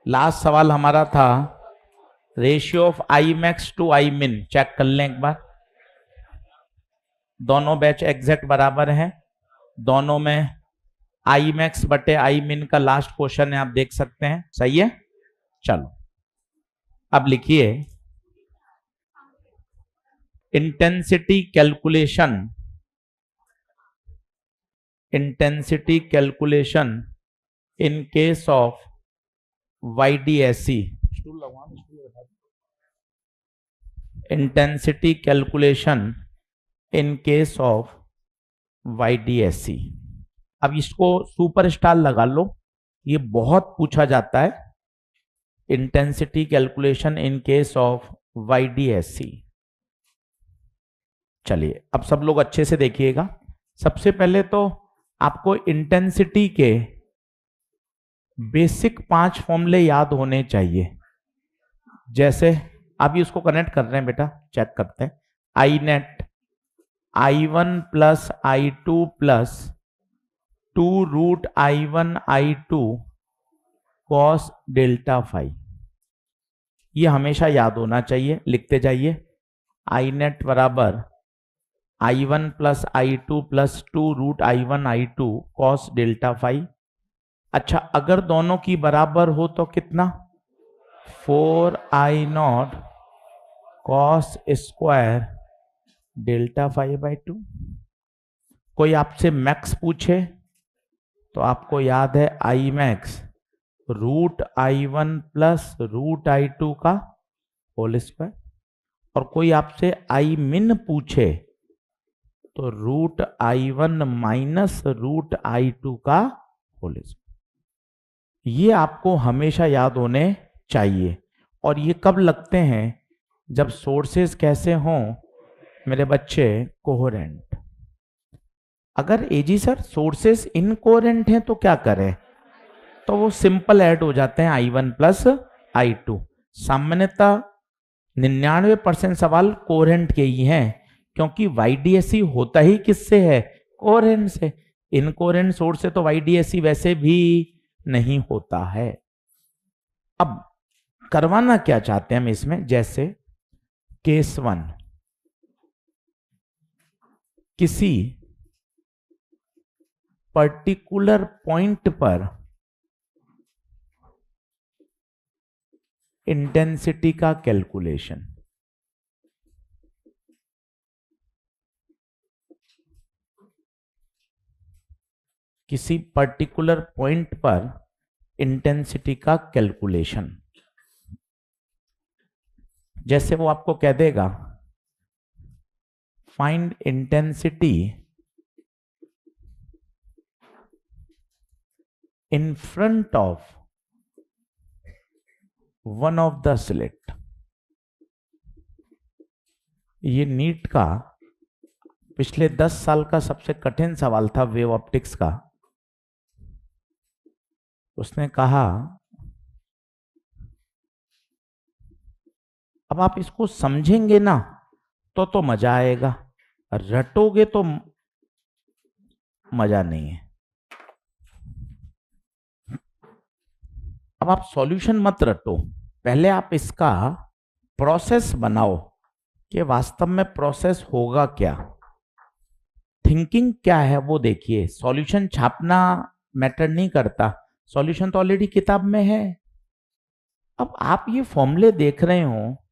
Last सवाल हमारा था ratio of I max to I min, check कर लें एक बार। दोनों बैच एग्जैक्ट बराबर हैं, दोनों में आई मैक्स बटे आई मिन का लास्ट क्वेश्चन है, आप देख सकते हैं, सही है। चलो अब लिखिए intensity calculation, intensity calculation in case of YDSE, intensity calculation in case of YDSE। अब इसको सुपरस्टार लगा लो, ये बहुत पूछा जाता है, intensity calculation in case of YDSE। चलिए अब सब लोग अच्छे से देखिएगा। सबसे पहले तो आपको इंटेंसिटी के बेसिक 5 फॉर्मूले याद होने चाहिए। जैसे अभी उसको कनेक्ट कर रहे हैं बेटा, चेक करते हैं। I net I1 plus I2 plus 2√I1 I2 cos delta phi, ये हमेशा याद होना चाहिए, लिखते जाइए। आई नेट बराबर I1 plus I2 plus 2√I1 I2 cos delta phi. अच्छा, अगर दोनों की बराबर हो तो कितना, 4I0 cos square delta phi by 2। कोई आपसे मैक्स पूछे तो आपको याद है I max √I1 plus √I2 का होल स्क्वायर, और कोई आपसे आई मिन पूछे तो √I1 माइनस √I2 का होल स्क्वायर। ये आपको हमेशा याद होने चाहिए। और ये कब लगते हैं, जब सोर्सेस कैसे हों मेरे बच्चे, कोहेरेंट। अगर एजी सर सोर्सेस इनकोहेरेंट हैं तो क्या करें, तो वो सिंपल ऐड हो जाते हैं I1 प्लस I2। सामान्यतः 99% सवाल कोहेरेंट के ही हैं, क्योंकि YDSE होता ही किससे है, कोहेरेंट से। इनकोहेरेंट सोर्स से तो YDSE वैसे भी नहीं होता है। अब करवाना क्या चाहते हैं हम इसमें, जैसे केस 1, किसी पर्टिकुलर पॉइंट पर इंटेंसिटी का कैलकुलेशन, किसी पर्टिकुलर पॉइंट पर इंटेंसिटी का कैलकुलेशन। जैसे वो आपको कह देगा find intensity in front of one of the slit. ये नीट का पिछले 10 साल का सबसे कठिन सवाल था, वेव ऑप्टिक्स का। उसने कहा अब आप इसको समझेंगे ना तो मजा आएगा, रटोगे तो मजा नहीं है। अब आप सॉल्यूशन मत रटो, पहले आप इसका प्रोसेस बनाओ कि वास्तव में प्रोसेस होगा क्या, थिंकिंग क्या है वो देखिए। सॉल्यूशन छापना मैटर नहीं करता, सॉल्यूशन तो ऑलरेडी किताब में है। अब आप ये फॉर्मूले देख रहे हो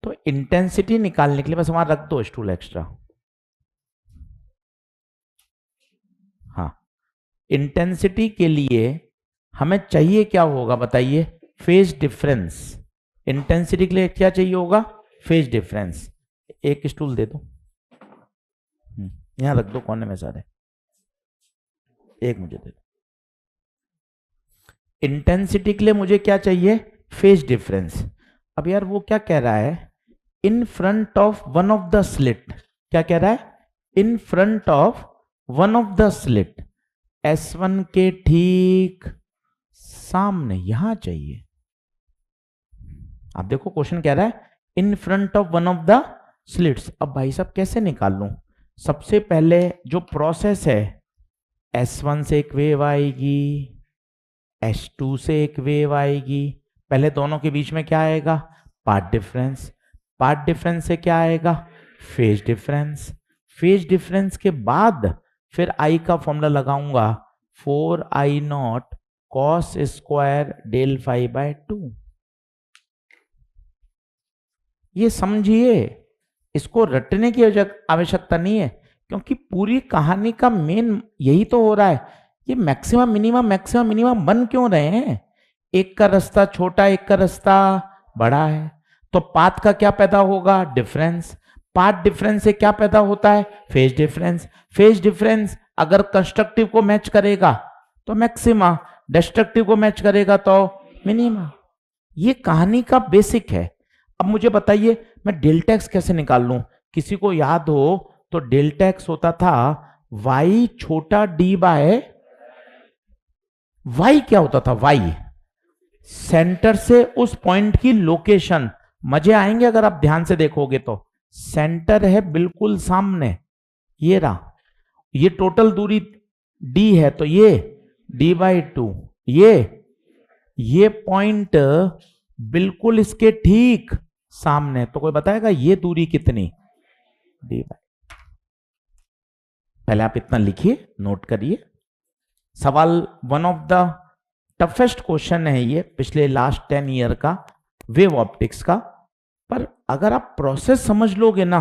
तो इंटेंसिटी निकालने के लिए बस वहां रख दो स्टूल एक्स्ट्रा। हाँ, इंटेंसिटी के लिए हमें चाहिए क्या होगा बताइए, फेज डिफरेंस। इंटेंसिटी के लिए क्या चाहिए होगा, फेज डिफरेंस। एक स्टूल दे दो, यहां रख दो कोने में सारे, एक मुझे दे दो। इंटेंसिटी के लिए मुझे क्या चाहिए, फेज डिफरेंस। अब यार वो क्या कह रहा है, in front of one of the slit, क्या कह रहा है, in front of one of the slit, S1 के ठीक सामने, यहां चाहिए। आप देखो क्वेश्चन कह रहा है in front of one of the slits. अब भाई साहब कैसे निकाल लूं, सबसे पहले जो प्रोसेस है, S1 से एक वेव आएगी, S2 से एक वेव आएगी, पहले दोनों के बीच में क्या आएगा, पाथ डिफरेंस। पाथ डिफरेंस से क्या आएगा, फेज डिफरेंस। फेज डिफरेंस के बाद फिर आई का फॉर्मूला लगाऊंगा, 4I0 cos square del phi by 2। ये समझिए, इसको रटने की आवश्यकता नहीं है, क्योंकि पूरी कहानी का मेन यही तो हो रहा है। ये मैक्सिमम मिनिमम बन क्यों रहे हैं, एक का रास्ता छोटा, एक का रास्ता बड़ा है, तो पाथ का क्या पैदा होगा, डिफरेंस। पाथ डिफरेंस से क्या पैदा होता है, फेज डिफरेंस। फेज डिफरेंस अगर कंस्ट्रक्टिव को मैच करेगा तो मैक्सिमा, डिस्ट्रक्टिव को मैच करेगा तो मिनिमा। ये कहानी का बेसिक है। अब मुझे बताइए मैं डेल्टा एक्स कैसे निकाल लूं। किसी को याद हो तो डेल्टा एक्स होता था y छोटा d बाय, y क्या होता था, y सेंटर से उस पॉइंट की लोकेशन। मजे आएंगे अगर आप ध्यान से देखोगे तो। सेंटर है बिल्कुल सामने, ये रहा, ये टोटल दूरी d है, तो ये d बाई 2, ये पॉइंट बिल्कुल इसके ठीक सामने, तो कोई बताएगा ये दूरी कितनी, d बाई। पहले आप इतना लिखिए, नोट करिए। सवाल one of the toughest question है ये पिछले लास्ट 10 ईयर का वेव ऑप्टिक्स का। पर अगर आप प्रोसेस समझ लोगे ना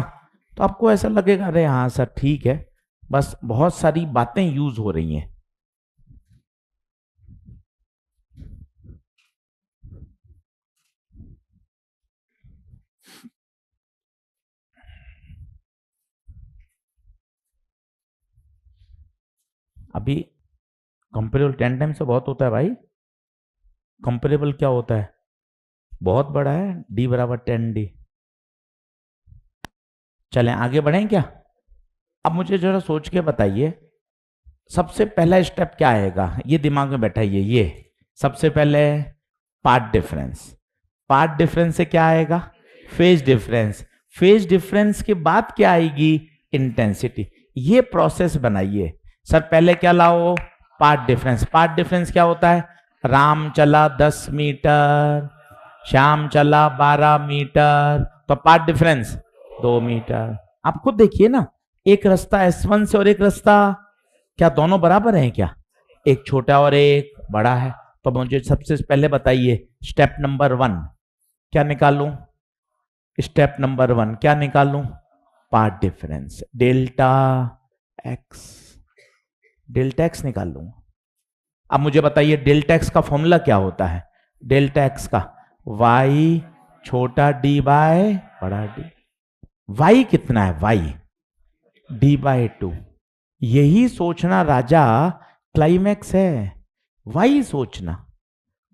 तो आपको ऐसा लगेगा अरे हाँ सर ठीक है, बस बहुत सारी बातें यूज हो रही हैं। अभी कंपेरेबल 10 टाइम से बहुत होता है भाई। कंपेरेबल क्या होता है, बहुत बड़ा है, d बराबर 10d। चलें आगे बढ़ें क्या। अब मुझे जरा सोच के बताइए, सबसे पहला स्टेप क्या आएगा, ये दिमाग में बैठाइए। ये सबसे पहले पाथ डिफरेंस। पाथ डिफरेंस से क्या आएगा, फेज डिफरेंस। फेज डिफरेंस के बाद क्या आएगी, इंटेंसिटी। ये प्रोसेस बनाइए। सर पहले क्या लाओ, पाथ डिफरेंस। पाथ डिफरेंस क्या होता है, राम चला 10 मीटर, श्याम चला 12 मीटर, तो पाथ डिफरेंस 2 मीटर। आप खुद देखिए ना, एक रास्ता S1 से और एक रास्ता, क्या दोनों बराबर हैं क्या, एक छोटा और एक बड़ा है। तो मुझे सबसे पहले बताइए स्टेप नंबर 1 क्या निकालूं, स्टेप नंबर 1 क्या निकालूं, पाथ डिफरेंस, डेल्टा एक्स निकाल लूंगा। अब मुझे बताइए डेल्टा एक्स का फॉर्मूला क्या होता है, डेल्टा एक्स का y छोटा d बाय बड़ा d। y कितना है, y d बाय 2। यही सोचना राजा क्लाइमैक्स है, y सोचना।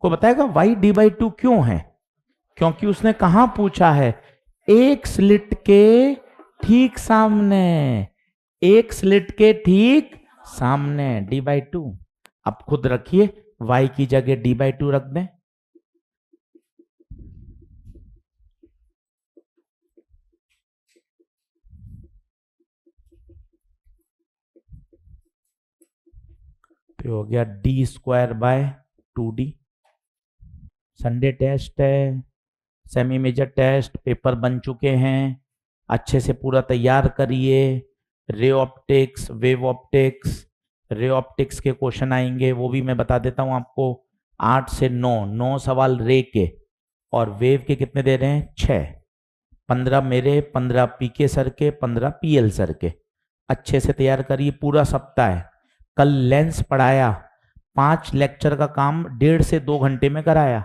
को बताएगा y d बाई 2 क्यों है, क्योंकि उसने कहां पूछा है, एक स्लिट के ठीक सामने, एक स्लिट के ठीक सामने d बाई 2। अब खुद रखिए, y की जगह d बाई 2 रख दें। तो हो गया d square by 2d। Sunday test है, सेमी मेजर टेस्ट पेपर बन चुके हैं, अच्छे से पूरा तैयार करिए। Ray optics, wave optics, ray optics के क्वेश्चन आएंगे, वो भी मैं बता देता हूं आपको। 8 से 9 सवाल रे के, और वेव के कितने दे रहे हैं, 6। 15 मेरे, 15 पीके सर के, 15 पीएल सर के। अच्छे से तैयार करिए, पूरा सप्ताह है। कल लेंस पढ़ाया, 5 लेक्चर का काम 1.5 से 2 घंटे में कराया।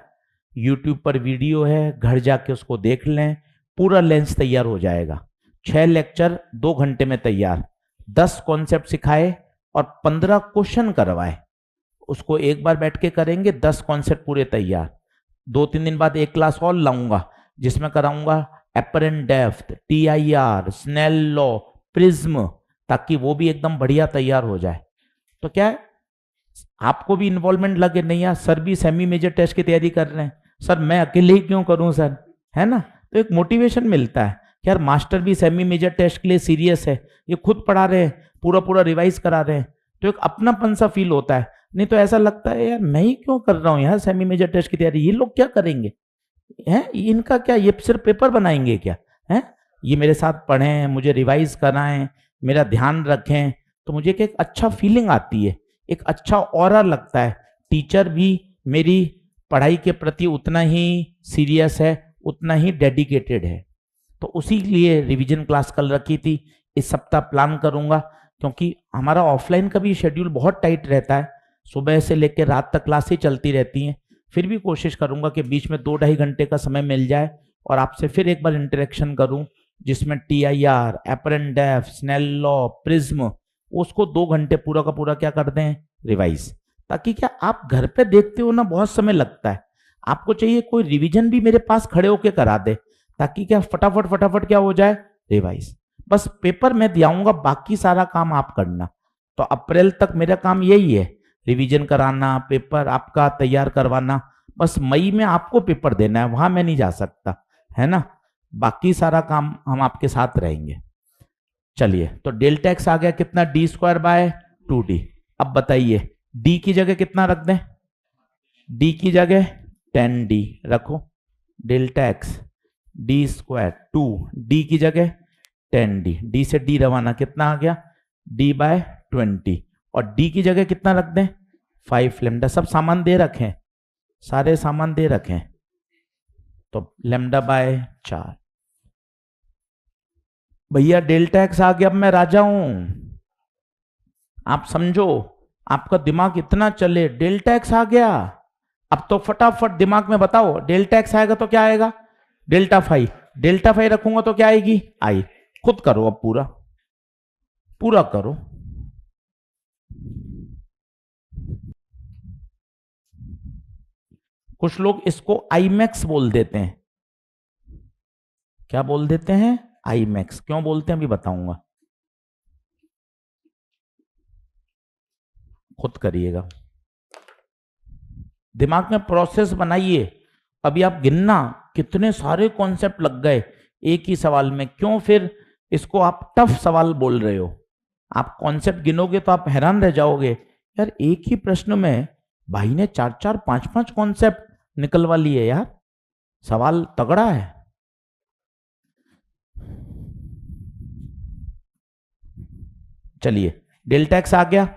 यूट्यूब पर वीडियो है, घर जाके उसको देख लें, पूरा लेंस तैयार हो जाएगा। 6 लेक्चर 2 घंटे में तैयार, 10 कॉन्सेप्ट सिखाए और 15 क्वेश्चन करवाए। उसको एक बार बैठ के करेंगे, 10 कॉन्सेप्ट पूरे तैयार। 2-3 दिन बाद एक क्लास और लाऊंगा जिसमें कराऊंगा apparent depth, TIR, snail law, prism, ताकि वो भी एकदम बढ़िया तैयार हो जाए। तो क्या है, आपको भी इन्वॉल्वमेंट लगे, नहीं यार सर भी सेमी मेजर टेस्ट की तैयारी कर रहे हैं, सर मैं अकेले ही क्यों करूं सर, है ना। तो एक मोटिवेशन मिलता है कि यार मास्टर भी सेमी मेजर टेस्ट के लिए सीरियस है, ये खुद पढ़ा रहे हैं, पूरा रिवाइज करा रहे हैं, तो एक अपनापन सा फील होता है। नहीं तो ऐसा लगता है यार मैं ही क्यों कर रहा हूँ यार सेमी मेजर टेस्ट की तैयारी, ये लोग क्या करेंगे हैं, इनका क्या, ये सिर्फ पेपर बनाएंगे क्या हैं, ये मेरे साथ पढ़ें, मुझे रिवाइज कराएं, मेरा ध्यान रखें, तो मुझे एक अच्छा फीलिंग आती है, एक अच्छा ऑरा लगता है, टीचर भी मेरी पढ़ाई के प्रति उतना ही सीरियस है, उतना ही डेडिकेटेड है। तो उसी लिए रिवीजन क्लास कल रखी थी, इस सप्ताह प्लान करूंगा, क्योंकि हमारा ऑफलाइन का भी शेड्यूल बहुत टाइट रहता है, सुबह से लेकर रात तक क्लासें चलती रहती हैं, फिर भी कोशिश करूंगा कि बीच में 2-2.5 घंटे का समय मिल जाए और आपसे फिर एक बार इंटरेक्शन करूं, जिसमें TIR, apparent depth, Snell law, prism, उसको 2 घंटे पूरा का पूरा क्या कर दें, रिवाइज, ताकि क्या आप घर पे देखते हो ना बहुत समय लगता है, आपको चाहिए कोई रिवीजन भी मेरे पास खड़े होके करा दे, ताकि क्या फटाफट फटाफट क्या हो जाए, रिवाइज। बस पेपर मैं दियाऊंगा, बाकी सारा काम आप करना। तो अप्रैल तक मेरा काम यही है, रिवीजन कराना, पेपर आपका तैयार करवाना, बस मई में आपको पेपर देना है, वहां मैं नहीं जा सकता, है ना, बाकी सारा काम हम आपके साथ रहेंगे। चलिए, तो डेल्टा एक्स आ गया कितना, d²/2d। अब बताइए d की जगह कितना रख दें, d की जगह 10d रखो, डेल्टा एक्स d² 2, d की जगह 10d, d से d रवाना कितना आ गया, d/20, और d की जगह कितना रख दें, 5 लैम्डा। सब सामान दे रखें, सारे सामान दे रखें, तो λ/4। भैया डेल्टा एक्स आ गया, अब मैं राजा हूं, आप समझो, आपका दिमाग इतना चले, डेल्टा एक्स आ गया, अब तो फटाफट दिमाग में बताओ, डेल्टा एक्स आएगा तो क्या आएगा, डेल्टा 5, डेल्टा 5 रखूंगा तो क्या आएगी, आई। खुद करो, अब पूरा पूरा करो। कुछ लोग इसको आईमैक्स बोल देते हैं, क्या बोल देते हैं, आईमैक्स, क्यों बोलते हैं अभी बताऊंगा, खुद करिएगा, दिमाग में प्रोसेस बनाइए। अभी आप गिनना कितने सारे कॉन्सेप्ट लग गए एक ही सवाल में, क्यों फिर इसको आप टफ सवाल बोल रहे हो, आप कॉन्सेप्ट गिनोगे तो आप हैरान रह जाओगे, यार एक ही प्रश्न में भाई ने 4-4, 5-5 कॉन्सेप्ट निकलवा लिए यार, सवाल तगड़ा है। चलिए, डेल्टा एक्स आ गया,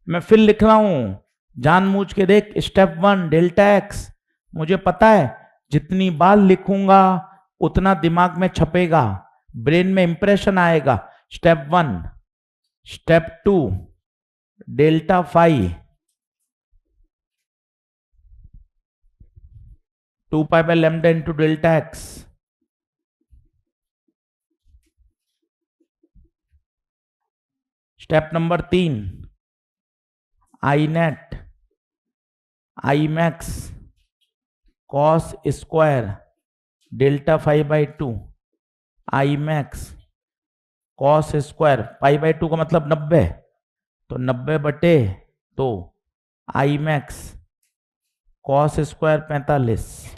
मैं फिर लिख रहा हूं, जानबूझ के देख, स्टेप 1 डेल्टा एक्स, मुझे पता है जितनी बार लिखूंगा उतना दिमाग में छपेगा, ब्रेन में इंप्रेशन आएगा। Step 1, step 2 delta 5, 2π/λ into delta X, step number 3 I net I max cos square delta 5/2 I max cos square, π/2 का मतलब 90, तो 90/2 आई मैक्स कॉस स्क्वायर 45।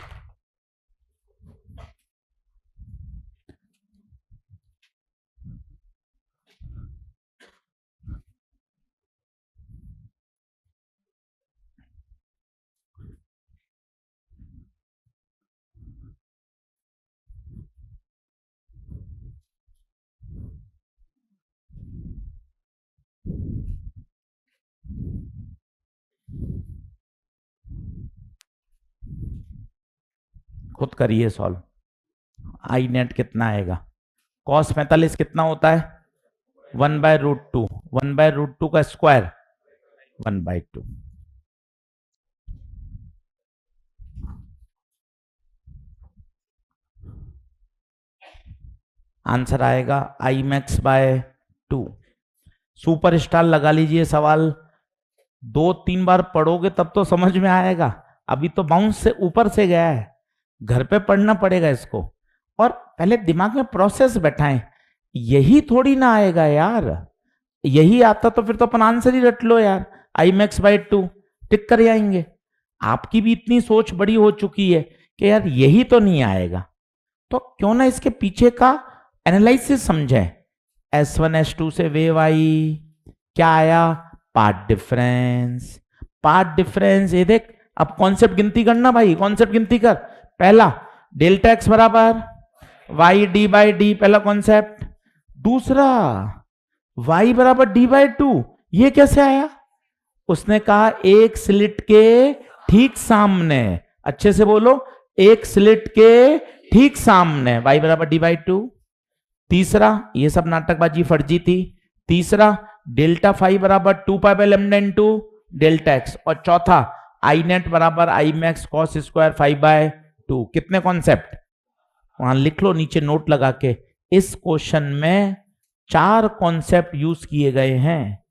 खुद करिए सॉल्व, आई नेट कितना आएगा, कॉस 45 कितना होता है, 1/√2, 1/√2 का स्क्वायर 1/2। आंसर आएगा I max/2। सुपर स्टार लगा लीजिए, सवाल 2-3 बार पढ़ोगे तब तो समझ में आएगा, अभी तो बाउंस से ऊपर से गया है, घर पे पढ़ना पड़ेगा इसको, और पहले दिमाग में प्रोसेस बैठाएं, यही थोड़ी ना आएगा यार, यही आता तो फिर तो अपन आंसर ही रट लो यार, I max/2 टिक कर आएंगे। आपकी भी इतनी सोच बड़ी हो चुकी है कि यार यही तो नहीं आएगा, तो क्यों ना इसके पीछे का एनालिसिस समझें। S1 S2 से वेव आई, क्या आया, पाथ डिफरेंस, पाथ डिफरेंस, ये देख। अब कॉन्सेप्ट गिनती करना भाई, कॉन्सेप्ट गिनती कर। पहला डेल्टा एक्स बराबर वाई डी बाई डी, पहला कॉन्सेप्ट। दूसरा y बराबर डी बाई टू, ये कैसे आया? उसने कहा एक स्लिट के ठीक सामने, अच्छे से बोलो, एक स्लिट के ठीक सामने y बराबर डी बाई टू। तीसरा, ये सब नाटकबाजी फर्जी थी। तीसरा डेल्टा फाई बराबर 2 pi by lambda into delta x. और चौथा आई नेट बराबर आई मैक्स कॉस स्क्वायर 5/2। कितने कॉन्सेप्ट वहां लिख लो नीचे नोट लगा के। इस क्वेश्चन में 4 कॉन्सेप्ट यूज किए गए हैं।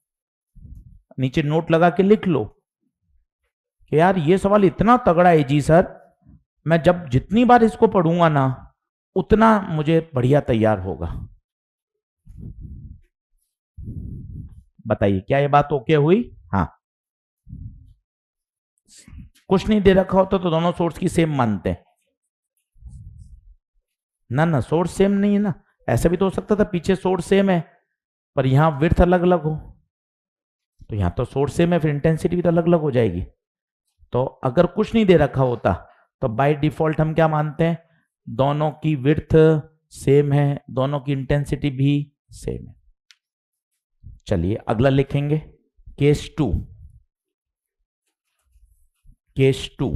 नीचे नोट लगा के लिख लो कि यार ये सवाल इतना तगड़ा है जी सर, मैं जब जितनी बार इसको पढ़ूंगा ना उतना मुझे बढ़िया तैयार होगा। बताइए क्या ये बात ओके हुई? हाँ, कुछ नहीं दे रखा होता तो दोनों सोर्स की सेम मानते हैं ना। ना सोर्स सेम नहीं है ना, ऐसा भी तो हो सकता था पीछे सोर्स सेम है पर यहां विड्थ अलग अलग हो, तो यहां तो सोर्स सेम है फिर इंटेंसिटी भी तो अलग अलग हो जाएगी। तो अगर कुछ नहीं दे रखा होता तो बाय डिफॉल्ट हम क्या मानते हैं, दोनों की विड्थ सेम है, दोनों की इंटेंसिटी भी सेम है। चलिए अगला लिखेंगे केस 2। केस 2,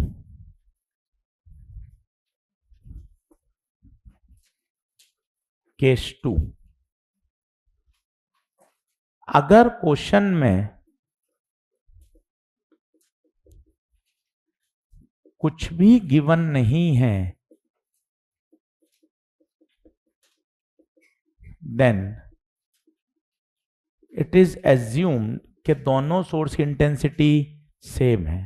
केस 2, अगर क्वेश्चन में कुछ भी गिवन नहीं है देन इट इज एज्यूम्ड कि दोनों सोर्स की इंटेंसिटी सेम है।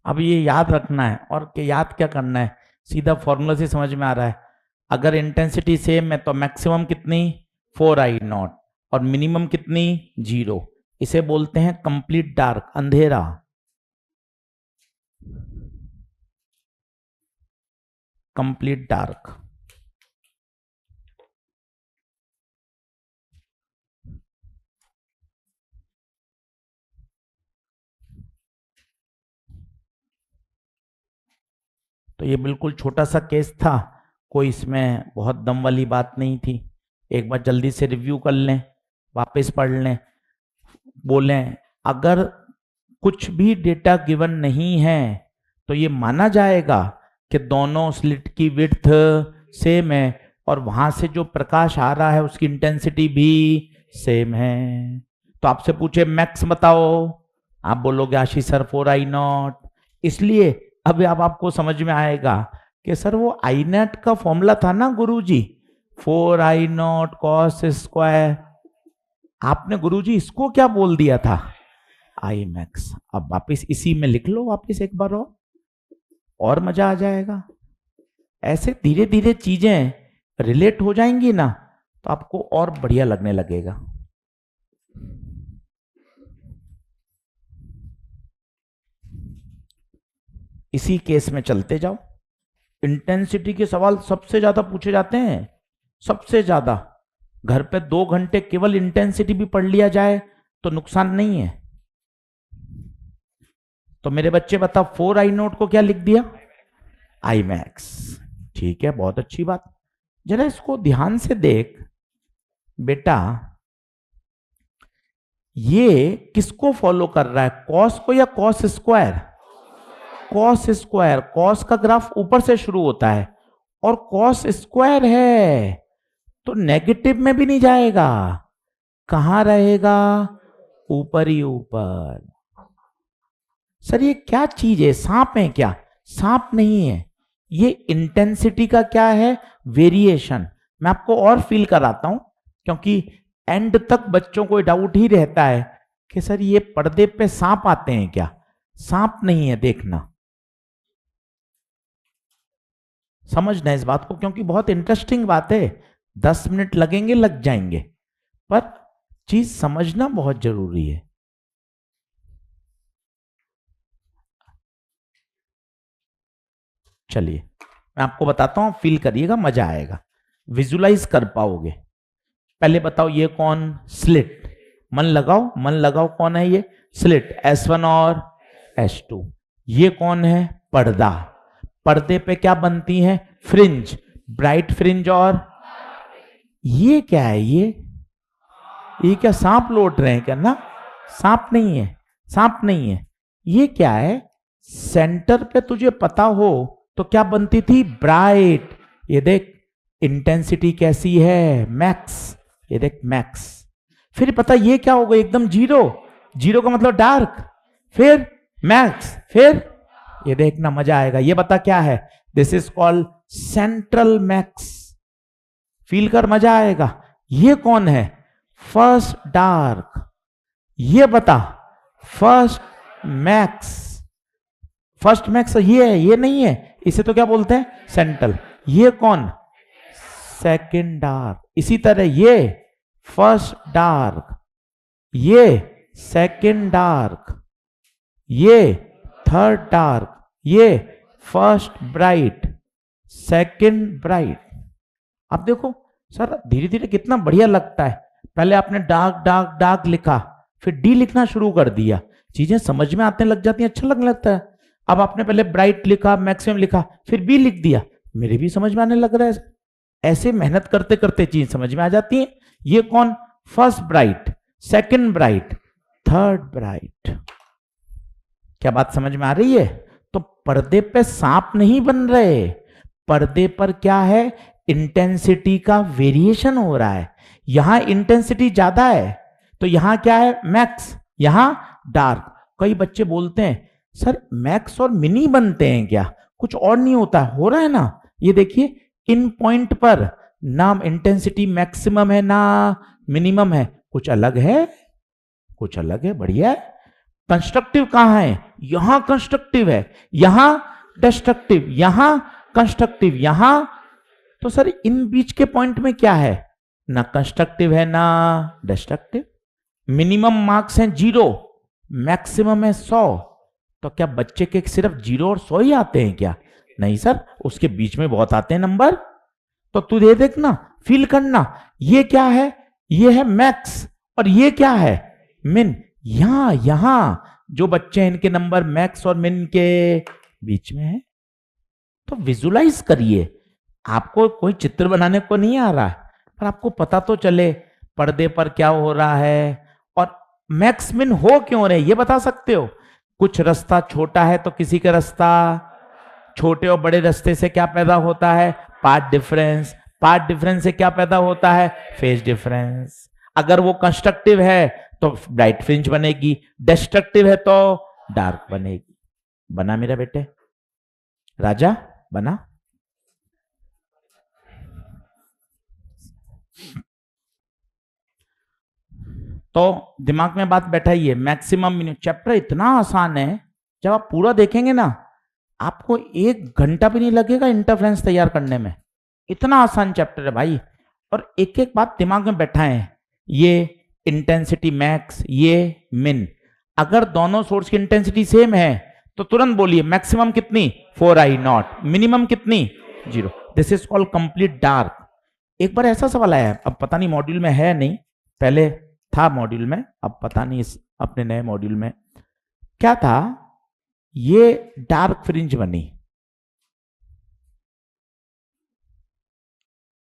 अब ये याद रखना है, और कि याद क्या करना है, सीधा फॉर्मूला से समझ में आ रहा है। अगर इंटेंसिटी सेम है तो मैक्सिमम कितनी 4I0 और मिनिमम कितनी 0। इसे बोलते हैं कंप्लीट डार्क, अंधेरा। Complete dark. तो ये बिल्कुल छोटा सा केस था, कोई इसमें बहुत दम वाली बात नहीं थी। एक बार जल्दी से रिव्यू कर लें, वापस पढ़ लें। बोलें अगर कुछ भी डेटा गिवन नहीं है तो ये माना जाएगा कि दोनों स्लिट की विड्थ सेम है और वहां से जो प्रकाश आ रहा है उसकी इंटेंसिटी भी सेम है। तो आपसे पूछे मैक्स बताओ, आप बोलोगे आशीष सर 4I0। इसलिए अब आपको समझ में आएगा कि सर वो आई नेट का फॉर्मूला था ना गुरुजी, 4I0 cos स्क्वायर। आपने गुरुजी इसको क्या बोल दिया था, आई मैक्स। अब वापिस इसी में लिख लो वापिस एक बार और मजा आ जाएगा। ऐसे धीरे धीरे चीजें रिलेट हो जाएंगी ना तो आपको और बढ़िया लगने लगेगा। इसी केस में चलते जाओ। इंटेंसिटी के सवाल सबसे ज्यादा पूछे जाते हैं, सबसे ज्यादा। घर पे 2 घंटे केवल इंटेंसिटी भी पढ़ लिया जाए तो नुकसान नहीं है। तो मेरे बच्चे बता 4I0 को क्या लिख दिया, आई मैक्स। ठीक है, बहुत अच्छी बात। जरा इसको ध्यान से देख बेटा, ये किसको फॉलो कर रहा है, कॉस को या cos square? Cos square. Cos का ग्राफ ऊपर से शुरू होता है और कॉस स्क्वायर है तो नेगेटिव में भी नहीं जाएगा, कहां रहेगा, ऊपर ही ऊपर। सर ये क्या चीज है, सांप है क्या? सांप नहीं है, ये इंटेंसिटी का क्या है, वेरिएशन। मैं आपको और फील कराता हूं, क्योंकि एंड तक बच्चों को डाउट ही रहता है कि सर ये पर्दे पे सांप आते हैं क्या? सांप नहीं है, देखना, समझना इस बात को, क्योंकि बहुत इंटरेस्टिंग बात है। 10 मिनट लगेंगे, लग जाएंगे, पर चीज समझना बहुत जरूरी है। चलिए मैं आपको बताता हूं, फील करिएगा, मजा आएगा, विजुलाइज कर पाओगे। पहले बताओ ये कौन, स्लिट, मन लगाओ, मन लगाओ, कौन है ये? स्लिट, S1 और S2। ये कौन है? पर्दा। पर्दे पे क्या बनती है? Fringe, bright fringe. और ये क्या है? ये क्या सांप लौट रहे हैं क्या? ना, सांप नहीं है, सांप नहीं है। ये क्या है? सेंटर पे तुझे पता हो तो क्या बनती थी? ब्राइट। ये देख इंटेंसिटी कैसी है, मैक्स, ये देख मैक्स। फिर पता ये क्या होगा? एकदम जीरो, जीरो का मतलब डार्क, फिर मैक्स, फिर ये देखना, मजा आएगा। ये बता क्या है? This is called central max. Feel कर, मजा आएगा। ये कौन है? First dark. ये बता, फर्स्ट मैक्स। फर्स्ट मैक्स ये है, ये नहीं है, इसे तो क्या बोलते हैं? सेंट्रल। ये कौन? Second dark. इसी तरह ये फर्स्ट डार्क, ये सेकंड डार्क, ये थर्ड डार्क, ये फर्स्ट ब्राइट, सेकंड ब्राइट। अब देखो सर, धीरे धीरे कितना बढ़िया लगता है। पहले आपने डार्क डार्क डार्क लिखा, फिर डी लिखना शुरू कर दिया, चीजें समझ में आने लग जाती हैं, अच्छा लगने लगता है। अब आपने पहले ब्राइट लिखा, मैक्सिमम लिखा, फिर बी लिख दिया, मेरे भी समझ में आने लग रहा है। ऐसे मेहनत करते करते चीज समझ में आ जाती है। ये कौन? First bright, second bright, third bright. क्या बात समझ में आ रही है? तो पर्दे पे सांप नहीं बन रहे, पर्दे पर क्या है? इंटेंसिटी का वेरिएशन हो रहा है। यहां इंटेंसिटी ज्यादा है तो यहां क्या है? मैक्स, यहां डार्क। कई बच्चे बोलते हैं सर मैक्स और मिनी बनते हैं क्या? कुछ और नहीं होता, हो रहा है ना। ये देखिए इन पॉइंट पर ना इंटेंसिटी मैक्सिमम है ना मिनिमम है, कुछ अलग है, कुछ अलग है, बढ़िया है। कंस्ट्रक्टिव कहां है? यहां कंस्ट्रक्टिव है, यहां डिस्ट्रक्टिव, यहां कंस्ट्रक्टिव, यहां। तो सर इन बीच के पॉइंट में क्या है? ना कंस्ट्रक्टिव है ना डिस्ट्रक्टिव। मिनिमम मार्क्स हैं 0, मैक्सिमम है 100। तो क्या बच्चे के सिर्फ 0 और 100 ही आते हैं क्या? नहीं सर, उसके बीच में बहुत आते हैं नंबर। तो तू ये देखना, फील करना, ये क्या है? ये है मैक्स, और ये क्या है? मिन। यहां जो बच्चे हैं इनके नंबर मैक्स और मिन के बीच में है। तो विजुलाइज करिए, आपको कोई चित्र बनाने को नहीं आ रहा है, पर आपको पता तो चले पर्दे पर क्या हो रहा है और मैक्स मिन हो क्यों रहे, ये बता सकते हो। कुछ रास्ता छोटा है तो किसी का रास्ता, छोटे और बड़े रास्ते से क्या पैदा होता है? Path difference. पाथ डिफरेंस से क्या पैदा होता है? Phase difference. अगर वो कंस्ट्रक्टिव है तो ब्राइट फ्रिंज बनेगी, डिस्ट्रक्टिव है तो डार्क बनेगी। बना मेरा बेटे? राजा बना? तो दिमाग में बात बैठाइए, मैक्सिमम मिनिमम। चैप्टर इतना आसान है, जब आप पूरा देखेंगे ना आपको 1 घंटा भी नहीं लगेगा इंटरफेरेंस तैयार करने में। इतना आसान चैप्टर है भाई। और एक एक बात दिमाग में बैठाएं, ये इंटेंसिटी मैक्स, ये मिन। अगर दोनों सोर्स की इंटेंसिटी सेम है तो तुरंत बोलिए मैक्सिमम कितनी? 4I0। मिनिमम कितनी? 0। This is called complete dark. एक बार ऐसा सवाल आया है, अब पता नहीं मॉड्यूल में है नहीं, पहले था मॉड्यूल में, अब पता नहीं इस अपने नए मॉड्यूल में क्या था। ये डार्क फ्रिंज बनी,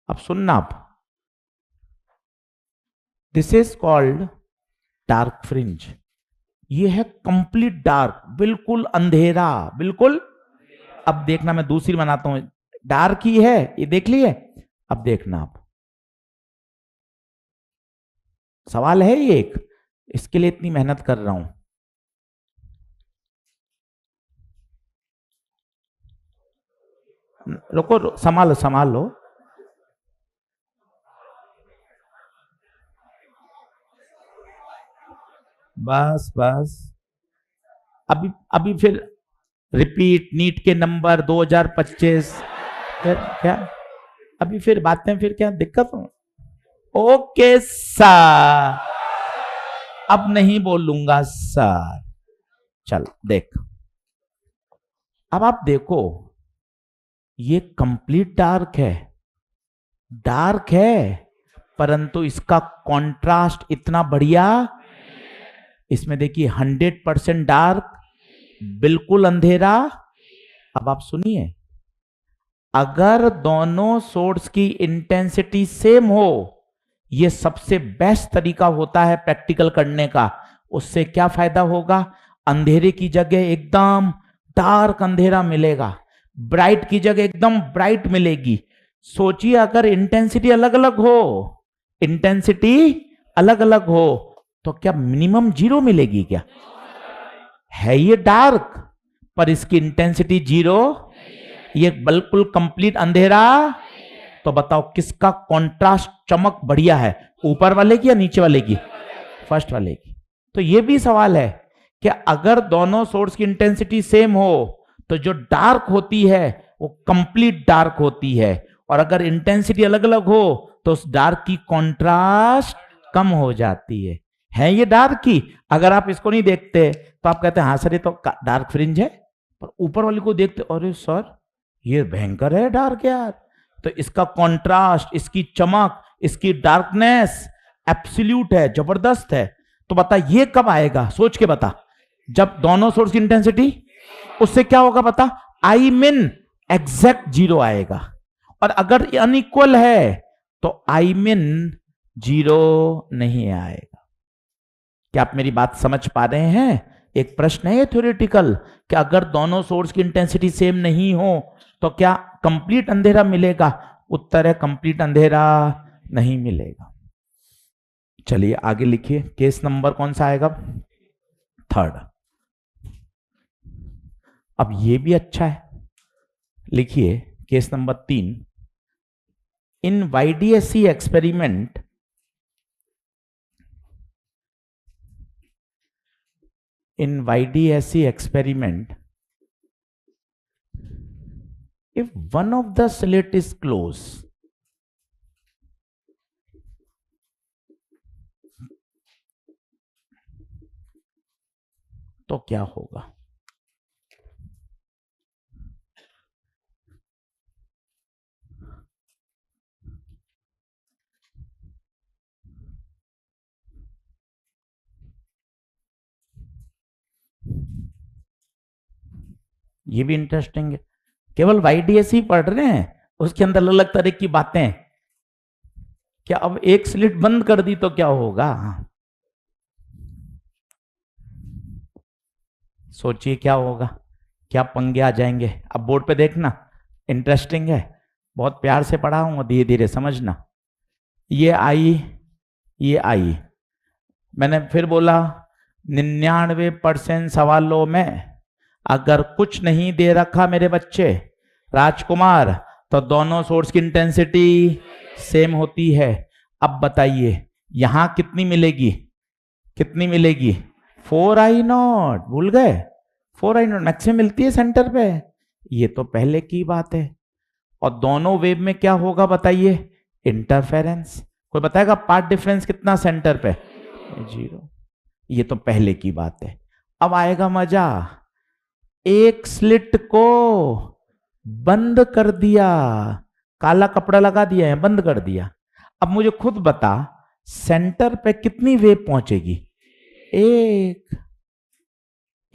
अब सुनना, आप this is called dark fringe. ये है कंप्लीट डार्क, बिल्कुल अंधेरा, बिल्कुल। अब देखना मैं दूसरी बनाता हूं, डार्क ही है, ये देख लिए। अब देखना आप, सवाल है ये एक, इसके लिए इतनी मेहनत कर रहा हूं। रुको संभालो संभालो। बस बस, अभी अभी फिर रिपीट नीट के नंबर 2025, फिर क्या अभी फिर बातें, फिर क्या दिक्कत हो? ओके सर, अब नहीं बोलूंगा सर। चल देख, अब आप देखो, ये कंप्लीट डार्क है, परंतु इसका कंट्रास्ट इतना बढ़िया। इसमें देखिए 100% डार्क, बिल्कुल अंधेरा। अब आप सुनिए, अगर दोनों सोर्स की इंटेंसिटी सेम हो, यह सबसे बेस्ट तरीका होता है प्रैक्टिकल करने का। उससे क्या फायदा होगा? अंधेरे की जगह एकदम डार्क अंधेरा मिलेगा, ब्राइट की जगह एकदम ब्राइट मिलेगी। सोचिए अगर इंटेंसिटी अलग अलग हो, तो क्या मिनिमम 0 मिलेगी? क्या है ये डार्क पर इसकी इंटेंसिटी 0, ये बिल्कुल कंप्लीट अंधेरा। तो बताओ किसका कंट्रास्ट चमक बढ़िया है, ऊपर वाले की या नीचे वाले की? फर्स्ट वाले की। तो ये भी सवाल है कि अगर दोनों सोर्स की इंटेंसिटी सेम हो तो जो डार्क होती है वो कंप्लीट डार्क होती है, और अगर इंटेंसिटी अलग अलग हो तो उस डार्क की कंट्रास्ट कम हो जाती है ये डार्क की। अगर आप इसको नहीं देखते तो आप कहते हैं हाँ सर ये तो डार्क फ्रिंज है, पर ऊपर वाली को देखते अरे सर ये भयंकर है डार्क यार। तो इसका कंट्रास्ट, इसकी चमक, इसकी डार्कनेस एब्सोल्यूट है, जबरदस्त है। तो बता ये कब आएगा? सोच के बता। जब दोनों सोर्स की इंटेंसिटी, उससे क्या होगा बता? आई मीन एग्जैक्ट 0 आएगा। और अगर अनइक्वल है तो आई मीन 0 नहीं आएगा। क्या आप मेरी बात समझ पा रहे हैं? एक प्रश्न है थ्योरेटिकल कि अगर दोनों सोर्स की इंटेंसिटी सेम नहीं हो तो क्या कंप्लीट अंधेरा मिलेगा? उत्तर है कंप्लीट अंधेरा नहीं मिलेगा। चलिए आगे लिखिए, केस नंबर कौन सा आएगा? 3rd। अब ये भी अच्छा है, लिखिए case number 3। In YDSC experiment, if one of the slit is closed, तो क्या होगा? ये भी इंटरेस्टिंग है। केवल YDSC पढ़ रहे हैं, उसके अंदर अलग अलग तरह की बातें। क्या अब एक स्लिट बंद कर दी तो क्या होगा? सोचिए क्या होगा, क्या पंगे आ जाएंगे। अब बोर्ड पे देखना, इंटरेस्टिंग है, बहुत प्यार से पढ़ाऊंगा, धीरे धीरे समझना। ये आई, मैंने फिर बोला 99% सवालों में अगर कुछ नहीं दे रखा मेरे बच्चे राजकुमार, तो दोनों सोर्स की इंटेंसिटी सेम होती है। अब बताइए यहां कितनी मिलेगी? 4I0, भूल गए? 4I0 मैक्सिमम मिलती है सेंटर पे, ये तो पहले की बात है। और दोनों वेव में क्या होगा बताइए? इंटरफेरेंस। कोई बताएगा पार्ट डिफरेंस कितना सेंटर पे? 0। ये तो पहले की बात है। अब आएगा मजा, एक स्लिट को बंद कर दिया, काला कपड़ा लगा दिया है, बंद कर दिया। अब मुझे खुद बता सेंटर पे कितनी वेव पहुंचेगी?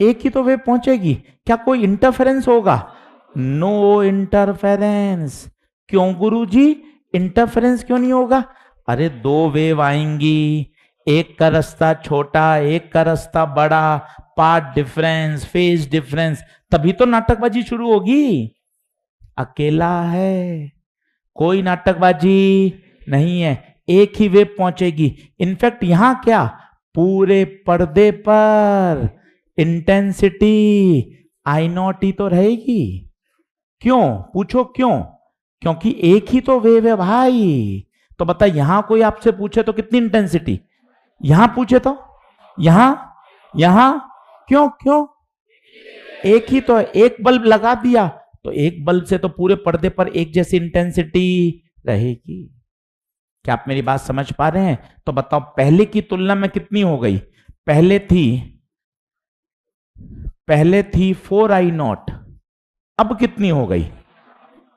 एक ही तो वेव पहुंचेगी। क्या कोई इंटरफेरेंस होगा? No interference. क्यों गुरुजी इंटरफेरेंस क्यों नहीं होगा? अरे 2 वेव आएंगी, एक का रास्ता छोटा, एक का रास्ता बड़ा, पार्ट डिफरेंस, फेज डिफरेंस, तभी तो नाटकबाजी शुरू होगी। अकेला है, कोई नाटकबाजी नहीं है, एक ही वेव पहुंचेगी। इनफैक्ट यहां क्या, पूरे पर्दे पर इंटेंसिटी I0 ही तो रहेगी। क्यों? पूछो क्यों? क्योंकि एक ही तो वेव है भाई। तो बता, यहां कोई आपसे पूछे तो कितनी इंटेंसिटी, यहां पूछे तो यहां, यहां क्यों? क्यों? एक ही तो है। एक बल्ब लगा दिया तो एक बल्ब से तो पूरे पर्दे पर एक जैसी इंटेंसिटी रहेगी। क्या आप मेरी बात समझ पा रहे हैं? तो बताओ, पहले की तुलना में कितनी हो गई? पहले थी 4I0, अब कितनी हो गई?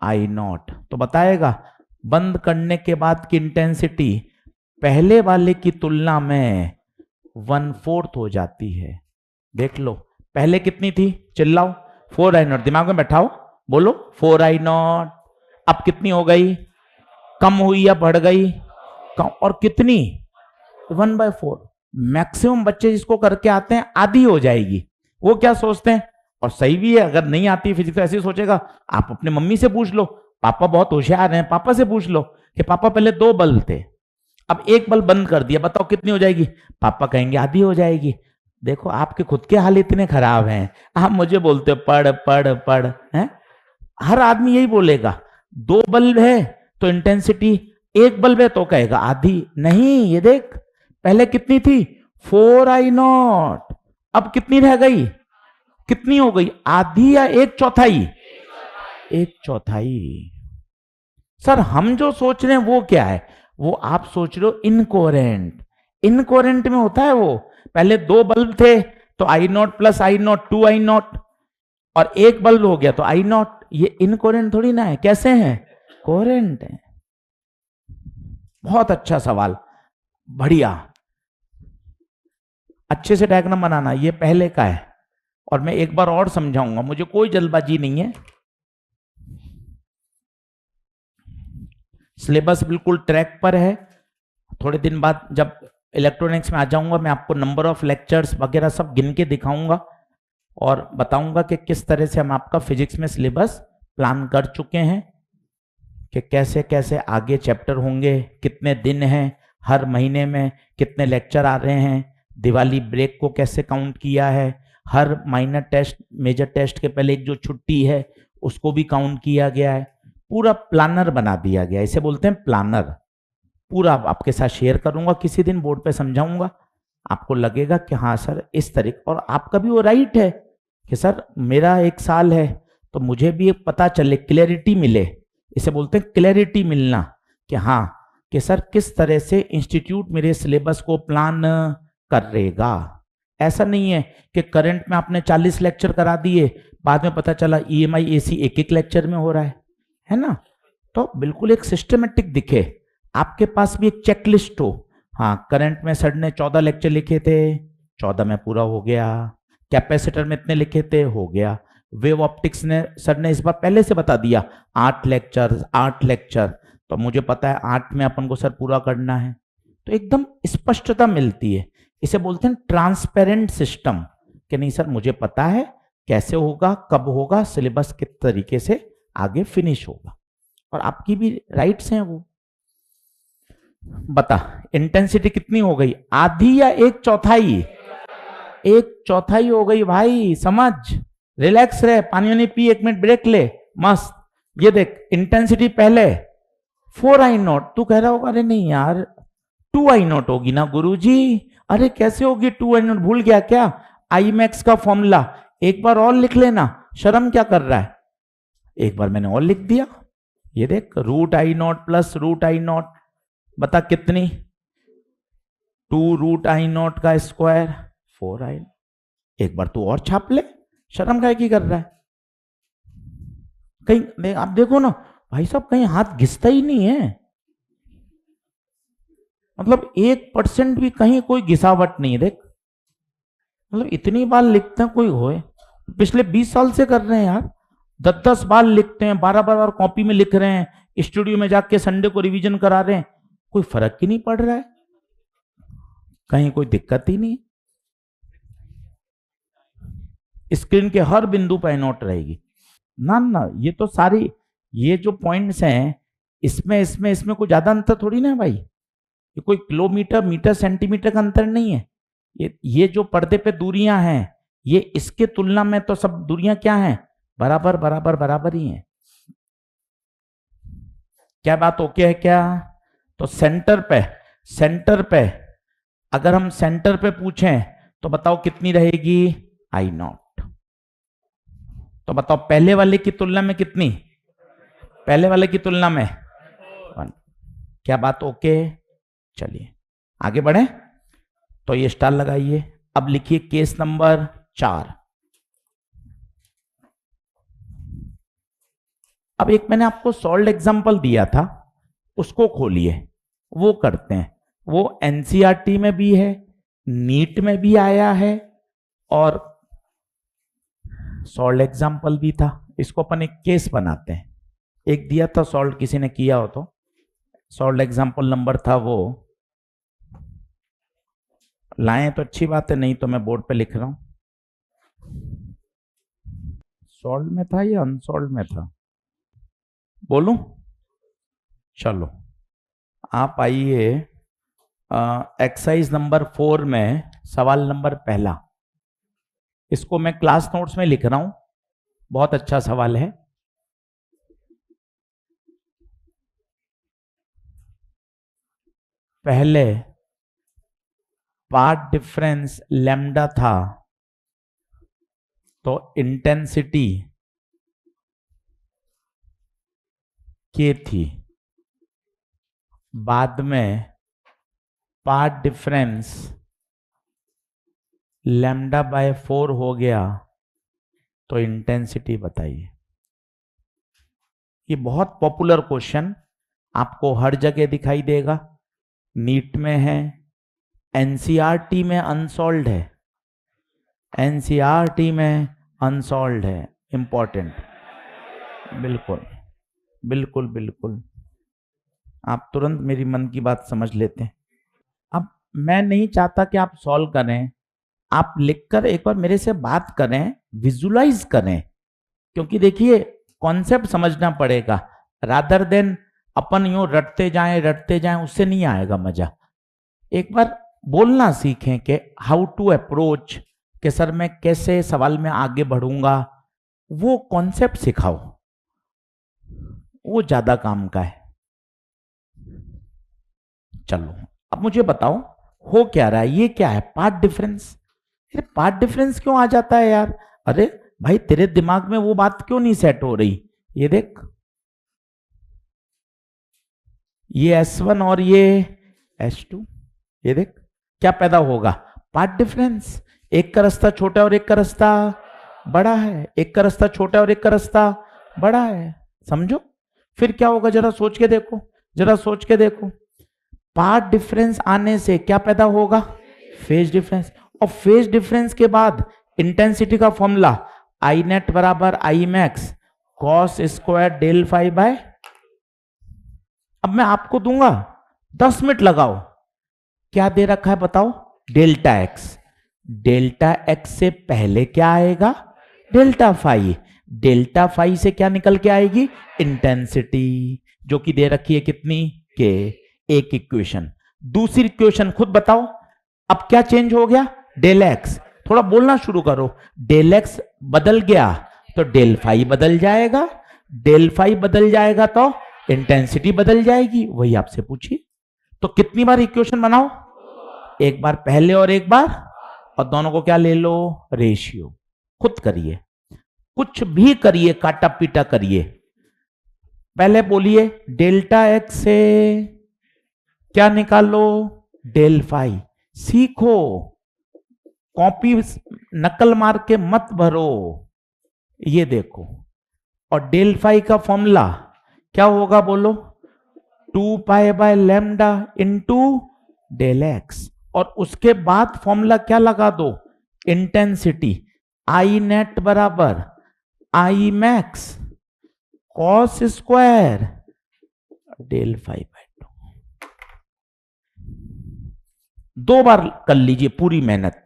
I0। तो बताएगा बंद करने के बाद की इंटेंसिटी पहले वाले की तुलना में 1/4 हो जाती है। देख लो, पहले कितनी थी? चिल्लाओ। 4I0, दिमाग में बैठाओ, बोलो 4I0। अब कितनी हो गई? कम हुई या बढ़ गई? कम। और कितनी? 1/4। मैक्सिमम बच्चे जिसको करके आते हैं आधी हो जाएगी। वो क्या सोचते हैं, और सही भी है, अगर नहीं आती फिजिक्स तो ऐसे सोचेगा, आप अपने मम्मी से पूछ लो, पापा बहुत होशियार हैं, पापा से पूछ लो कि पापा पहले 2 बल्ब थे, अब एक बल्ब बंद कर दिया, बताओ कितनी हो जाएगी? पापा कहेंगे आधी हो जाएगी। देखो, आपके खुद के हाल इतने खराब हैं, आप मुझे बोलते हो पढ़ पढ़ पढ़ हैं। हर आदमी यही बोलेगा। 2 बल्ब है तो इंटेंसिटी, एक बल्ब है तो कहेगा आधी। नहीं, ये देख, पहले कितनी थी? 4I0, अब कितनी रह गई? कितनी हो गई? आधी या 1/4? 1/4। सर, हम जो सोच रहे हैं वो क्या है? वो आप सोच रहे हो इनकोहेरेंट। इनकोहेरेंट में होता है वो, पहले 2 बल्ब थे तो I0 प्लस I0 2I0, और एक बल्ब हो गया तो I0। ये इनकोहेरेंट थोड़ी ना है। कैसे हैं? कोहेरेंट है। बहुत अच्छा सवाल, बढ़िया। अच्छे से डायग्राम बनाना। ये पहले का है, और मैं एक बार और समझाऊंगा, मुझे कोई जल्दबाजी नहीं है। सिलेबस बिल्कुल ट्रैक पर है। थोड़े दिन बाद जब इलेक्ट्रॉनिक्स में आ जाऊंगा, मैं आपको नंबर ऑफ लेक्चर्स वगैरह सब गिन के दिखाऊंगा और बताऊंगा कि किस तरह से हम आपका फिजिक्स में सिलेबस प्लान कर चुके हैं, कि कैसे कैसे आगे चैप्टर होंगे, कितने दिन हैं, हर महीने में कितने लेक्चर आ रहे हैं, दिवाली ब्रेक को कैसे काउंट किया है, हर माइनर टेस्ट मेजर टेस्ट के पहले एक जो छुट्टी है उसको भी काउंट किया गया है। पूरा प्लानर बना दिया गया, इसे बोलते हैं प्लानर। पूरा आपके साथ शेयर करूंगा, किसी दिन बोर्ड पे समझाऊंगा, आपको लगेगा कि हाँ सर इस तरीके। और आपका भी वो राइट है कि सर मेरा 1 साल है तो मुझे भी एक पता चले, क्लैरिटी मिले। इसे बोलते हैं क्लैरिटी मिलना, कि हाँ कि सर किस तरह से इंस्टीट्यूट मेरे सिलेबस को प्लान करेगा। ऐसा नहीं है कि करंट में आपने 40 लेक्चर करा दिए, बाद में पता चला EMI AC एक लेक्चर में हो रहा है ना। तो बिल्कुल एक सिस्टमेटिक दिखे, आपके पास भी एक चेकलिस्ट हो। हाँ, करंट में सर ने 14 लेक्चर लिखे थे, 14 में पूरा हो गया। कैपेसिटर में इतने लिखे थे, हो गया। वेव ऑप्टिक्स ने सर ने इस बार पहले से बता दिया 8 लेक्चर, तो मुझे पता है 8 में अपन को सर पूरा करना है। तो एकदम स्पष्टता मिलती है। इसे बोलते हैं ट्रांसपेरेंट सिस्टम, कि नहीं सर मुझे पता है कैसे होगा, कब होगा, सिलेबस किस तरीके से आगे फिनिश होगा, और आपकी भी राइट्स हैं वो। बता, इंटेंसिटी कितनी हो गई? आधी या 1/4? 1/4 हो गई भाई। समझ, रिलैक्स रहे, पानी वानी पी, 1 मिनट ब्रेक ले, मस्त। ये देख, इंटेंसिटी पहले 4I0, तू कह रहा होगा अरे नहीं यार 2I0 होगी ना गुरुजी। अरे कैसे होगी 2I0, भूल गया क्या Imax का फॉर्मूला? एक बार और लिख लेना, शर्म क्या कर रहा है? एक बार मैंने और लिख दिया, ये देख, √I0 प्लस √I0, बता कितनी? 2√I0 का स्क्वायर 4I0। एक बार तू और छाप ले, शर्म काहे की कर रहा है? कहीं आप देखो ना भाई साहब, कहीं हाथ घिसता ही नहीं है, मतलब 1% भी कहीं कोई घिसावट नहीं है। देख, मतलब इतनी बार लिखते हैं, कोई होए, पिछले 20 साल से कर रहे हैं यार, 10-10 बार लिखते हैं, 12 बार कॉपी में लिख रहे हैं, स्टूडियो में जाके संडे को रिवीजन करा रहे हैं, कोई फर्क ही नहीं पड़ रहा है, कहीं कोई दिक्कत ही नहीं। स्क्रीन के हर बिंदु पर नोट रहेगी ना ना। ये तो सारी, ये जो पॉइंट्स हैं, इसमें कोई ज्यादा अंतर थोड़ी ना है भाई, ये कोई किलोमीटर मीटर सेंटीमीटर का अंतर नहीं है। ये जो पर्दे पे दूरियां हैं, ये इसके तुलना में तो सब दूरियां क्या हैं? बराबर बराबर बराबर ही हैं। क्या बात ओके है क्या? तो सेंटर पे अगर हम सेंटर पे पूछें तो बताओ कितनी रहेगी? आई नॉट। तो बताओ पहले वाले की तुलना में कितनी? पहले वाले की तुलना में 1। क्या बात ओके? चलिए आगे बढ़े। तो ये स्टार लगाइए। अब लिखिए केस नंबर 4। अब एक मैंने आपको सॉल्व एग्जांपल दिया था, उसको खोलिए, वो करते हैं। वो एनसीईआरटी में भी है, नीट में भी आया है, और सॉल्व एग्जांपल भी था। इसको अपन एक केस बनाते हैं। एक दिया था सॉल्व, किसी ने किया हो तो सॉल्व एग्जांपल नंबर था वो लाएं तो अच्छी बात है, नहीं तो मैं बोर्ड पे लिख रहा हूं। सॉल्व में था या अनसॉल्व में था? बोलूं? चलो आप आइए एक्सरसाइज नंबर 4 में सवाल नंबर पहला। इसको मैं क्लास नोट्स में लिख रहा हूं, बहुत अच्छा सवाल है। पहले पाथ डिफरेंस लैम्डा था तो इंटेंसिटी के थी। बाद में पाथ डिफरेंस लैम्डा बाय 4 हो गया तो इंटेंसिटी बताइए। ये बहुत पॉपुलर क्वेश्चन, आपको हर जगह दिखाई देगा। नीट में है, एनसीईआरटी में अनसॉल्व्ड है, एनसीईआरटी में अनसॉल्व्ड है। इंपॉर्टेंट। बिल्कुल बिल्कुल बिल्कुल, आप तुरंत मेरी मन की बात समझ लेते हैं। अब मैं नहीं चाहता कि आप सॉल्व करें, आप लिखकर एक बार मेरे से बात करें, विजुलाइज करें, क्योंकि देखिए कॉन्सेप्ट समझना पड़ेगा। रादर देन अपन यूं रटते जाएं, उससे नहीं आएगा मजा। एक बार बोलना सीखें कि हाउ टू अप्रोच, कि सर मैं कैसे सवाल में आगे बढ़ूंगा, वो कॉन्सेप्ट सिखाओ, वो ज्यादा काम का है। चलो अब मुझे बताओ हो क्या रहा है, ये क्या है? Path difference. अरे पाथ डिफरेंस क्यों आ जाता है यार? अरे भाई तेरे दिमाग में वो बात क्यों नहीं सेट हो रही? ये देख, ये S1 और ये S2, ये देख क्या पैदा होगा? Path difference. एक का रास्ता छोटा और एक का रास्ता बड़ा है, एक का रास्ता छोटा और एक का रास्ता बड़ा है। समझो फिर क्या होगा, जरा सोच के देखो, जरा सोच के देखो। पाथ डिफरेंस आने से क्या पैदा होगा? Phase difference. और फेज डिफरेंस के बाद इंटेंसिटी का फॉर्मूला आई नेट बराबर I max cos square del phi by. अब मैं आपको दूंगा 10 मिनट लगाओ। क्या दे रखा है बताओ? Delta X. डेल्टा एक्स से पहले क्या आएगा? Delta phi. डेल्टा फाई से क्या निकल के आएगी? इंटेंसिटी, जो कि दे रखी है कितनी? के। एक इक्वेशन। दूसरी इक्वेशन खुद बताओ, अब क्या चेंज हो गया? Del x. थोड़ा बोलना शुरू करो। डेल एक्स बदल गया तो डेल फाई बदल जाएगा, डेल फाई बदल जाएगा तो इंटेंसिटी बदल जाएगी। वही आपसे पूछिए। तो कितनी बार इक्वेशन बनाओ? एक बार पहले और एक बार, और दोनों को क्या ले लो? रेशियो। खुद करिए, कुछ भी करिए, काटा पीटा करिए। पहले बोलिए डेल्टा एक्स से क्या निकालो? Del phi. सीखो, कॉपी नकल मार के मत भरो। ये देखो, और डेल फाई का फॉर्मूला क्या होगा बोलो? 2 pi by lambda into del x. और उसके बाद फॉर्मूला क्या लगा दो? इंटेंसिटी। आई नेट बराबर I max cos square del phi by 2। 2 बार कर लीजिए पूरी मेहनत।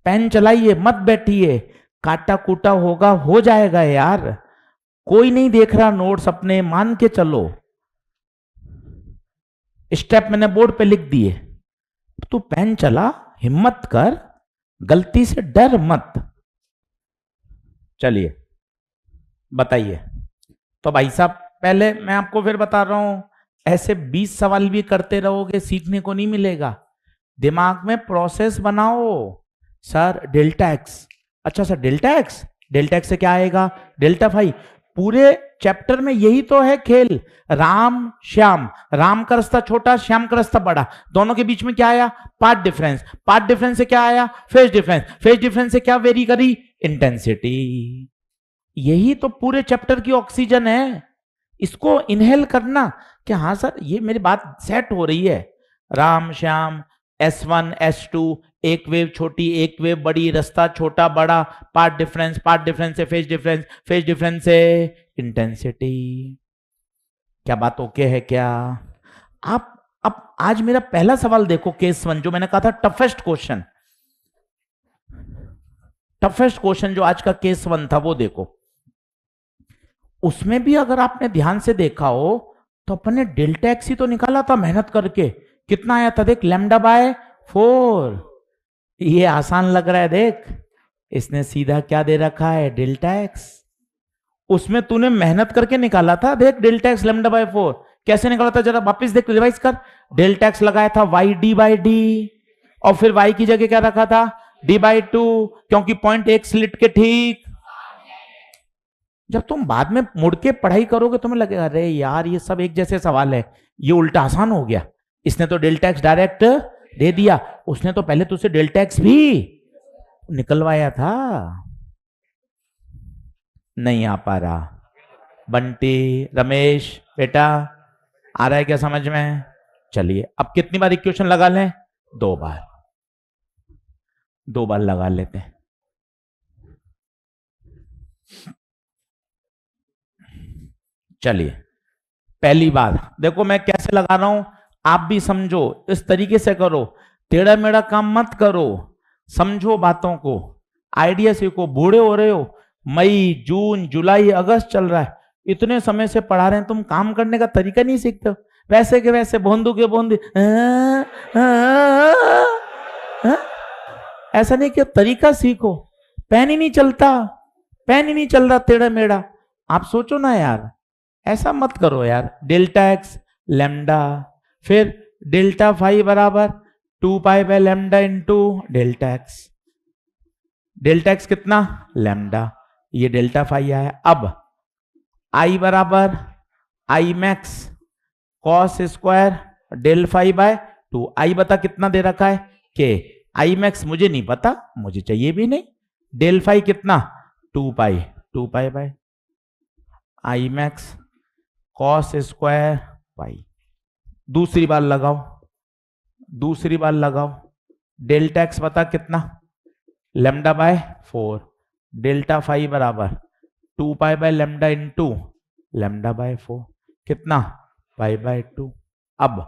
पेन चलाइए, मत बैठिए, काटा कूटा होगा, हो जाएगा यार। कोई नहीं देख रहा नोट्स अपने, मान के चलो। स्टेप मैंने बोर्ड पे लिख दिए, तू पेन चला, हिम्मत कर, गलती से डर मत। चलिए बताइए। तो भाई साहब पहले मैं आपको फिर बता रहा हूं, ऐसे 20 सवाल भी करते रहोगे सीखने को नहीं मिलेगा। दिमाग में प्रोसेस बनाओ। सर डेल्टा एक्स, अच्छा सर डेल्टा एक्स से क्या आएगा? Delta phi. पूरे चैप्टर में यही तो है खेल। राम श्याम, राम का रास्ता छोटा, श्याम का रास्ता बड़ा, दोनों के बीच में क्या आया? Path difference. पाथ डिफरेंस से क्या आया? Phase difference. फेज डिफरेंस से क्या वेरी करी? इंटेंसिटी। यही तो पूरे चैप्टर की ऑक्सीजन है। इसको इनहेल करना कि हाँ सर ये मेरी बात सेट हो रही है। राम श्याम, S1 S2, एक वेव छोटी एक वेव बड़ी, रास्ता छोटा बड़ा, पाथ डिफरेंस, पाथ डिफरेंस से फेज डिफरेंस, फेज डिफरेंस से इंटेंसिटी। क्या बात ओके है क्या? आप अब आज मेरा पहला सवाल देखो, केस 1, जो मैंने कहा था टफेस्ट क्वेश्चन। टफेस्ट क्वेश्चन जो आज का केस 1 था वो देखो। उसमें भी अगर आपने ध्यान से देखा हो तो अपने डेल्टा एक्स ही तो निकाला था मेहनत करके। कितना आया था देख? λ/4। ये आसान लग रहा है देख, इसने सीधा क्या दे रखा है? Delta x. उसमें तूने मेहनत करके निकाला था देख, डेल्टा एक्स λ/4 कैसे निकाला था जरा वापस देख, रिवाइज कर। डेल्टा एक्स लगाया था y/d और फिर y की जगह क्या रखा था? d/2, क्योंकि पॉइंट एक स्लिट के ठीक। जब तुम बाद में मुड़ के पढ़ाई करोगे तुम्हें लगेगा अरे यार ये सब एक जैसे सवाल है, ये उल्टा आसान हो गया। इसने तो डेल्टा एक्स डायरेक्ट दे दिया, उसने तो पहले तुझसे डेल्टा एक्स भी निकलवाया था। नहीं आ पा रहा? बंटी, रमेश बेटा आ रहा है क्या समझ में? चलिए अब कितनी बार इक्वेशन लगा लें? 2 बार। 2 बार लगा लेते हैं। चलिए पहली बार देखो मैं कैसे लगा रहा हूं, आप भी समझो, इस तरीके से करो, टेढ़ा मेढ़ा काम मत करो, समझो बातों को, आइडिया सीखो। बूढ़े हो रहे हो, मई जून जुलाई अगस्त चल रहा है, इतने समय से पढ़ा रहे हैं, तुम काम करने का तरीका नहीं सीखते हो। वैसे के वैसे भोंदू के भोंदू ऐसा नहीं कि तरीका सीखो। पेन ही नहीं चलता, पेन ही नहीं चल रहा, टेढ़ा मेढ़ा। आप सोचो ना यार, ऐसा मत करो यार। डेल्टा एक्स लैम्डा, फिर डेल्टा फाई बराबर 2π/λ into delta X. Delta X कितना? लैम्डा, ये डेल्टा फाई आया। अब आई बराबर I max cos square del phi by 2। I बता कितना दे रखा है? के। आई मैक्स मुझे नहीं पता, मुझे चाहिए भी नहीं। डेल फाई कितना? 2π by I max cos square pi. दूसरी बार लगाओ, दूसरी बार लगाओ। डेल्टा एक्स बता कितना? λ/4। डेल्टा फाई बराबर 2π/λ इंटू λ/4 कितना? π/2। अब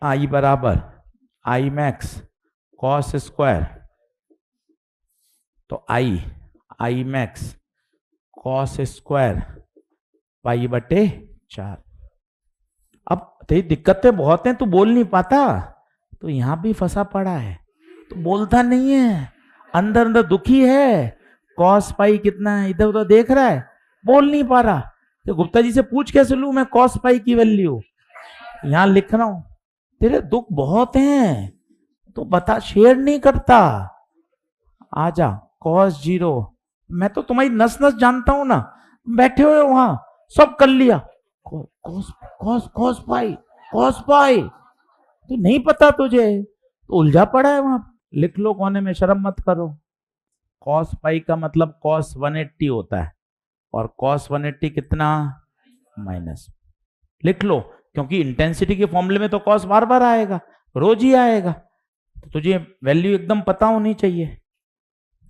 आई बराबर आई मैक्स कॉस स्क्वायर, तो आई मैक्स कॉस स्क्वायर π/4। अब तेरी दिक्कतें बहुत हैं, तू बोल नहीं पाता, तो यहां भी फंसा पड़ा है, तो बोलता नहीं है, अंदर अंदर दुखी है। कॉस पाई कितना है इधर उधर देख रहा है, बोल नहीं पा रहा। तो गुप्ता जी से पूछ कैसे लूं मैं कॉस पाई की वैल्यू? यहां लिख रहा हूं, तेरे दुख बहुत हैं तो बता, शेयर नहीं करता। आजा कॉस 0, मैं तो तुम्हारी नस नस जानता हूं ना, बैठे हुए वहां सब कर लिया। कॉस कॉस कॉस पाई तो नहीं पता तुझे, तो उलझा पड़ा है वहां। लिख लो कोने में, शर्म मत करो। कॉस पाई का मतलब कॉस 180 होता है, और कॉस 180 कितना? माइनस। लिख लो, क्योंकि इंटेंसिटी के फॉर्मूले में तो कॉस बार बार आएगा, रोज ही आएगा, तो तुझे वैल्यू एकदम पता होनी चाहिए।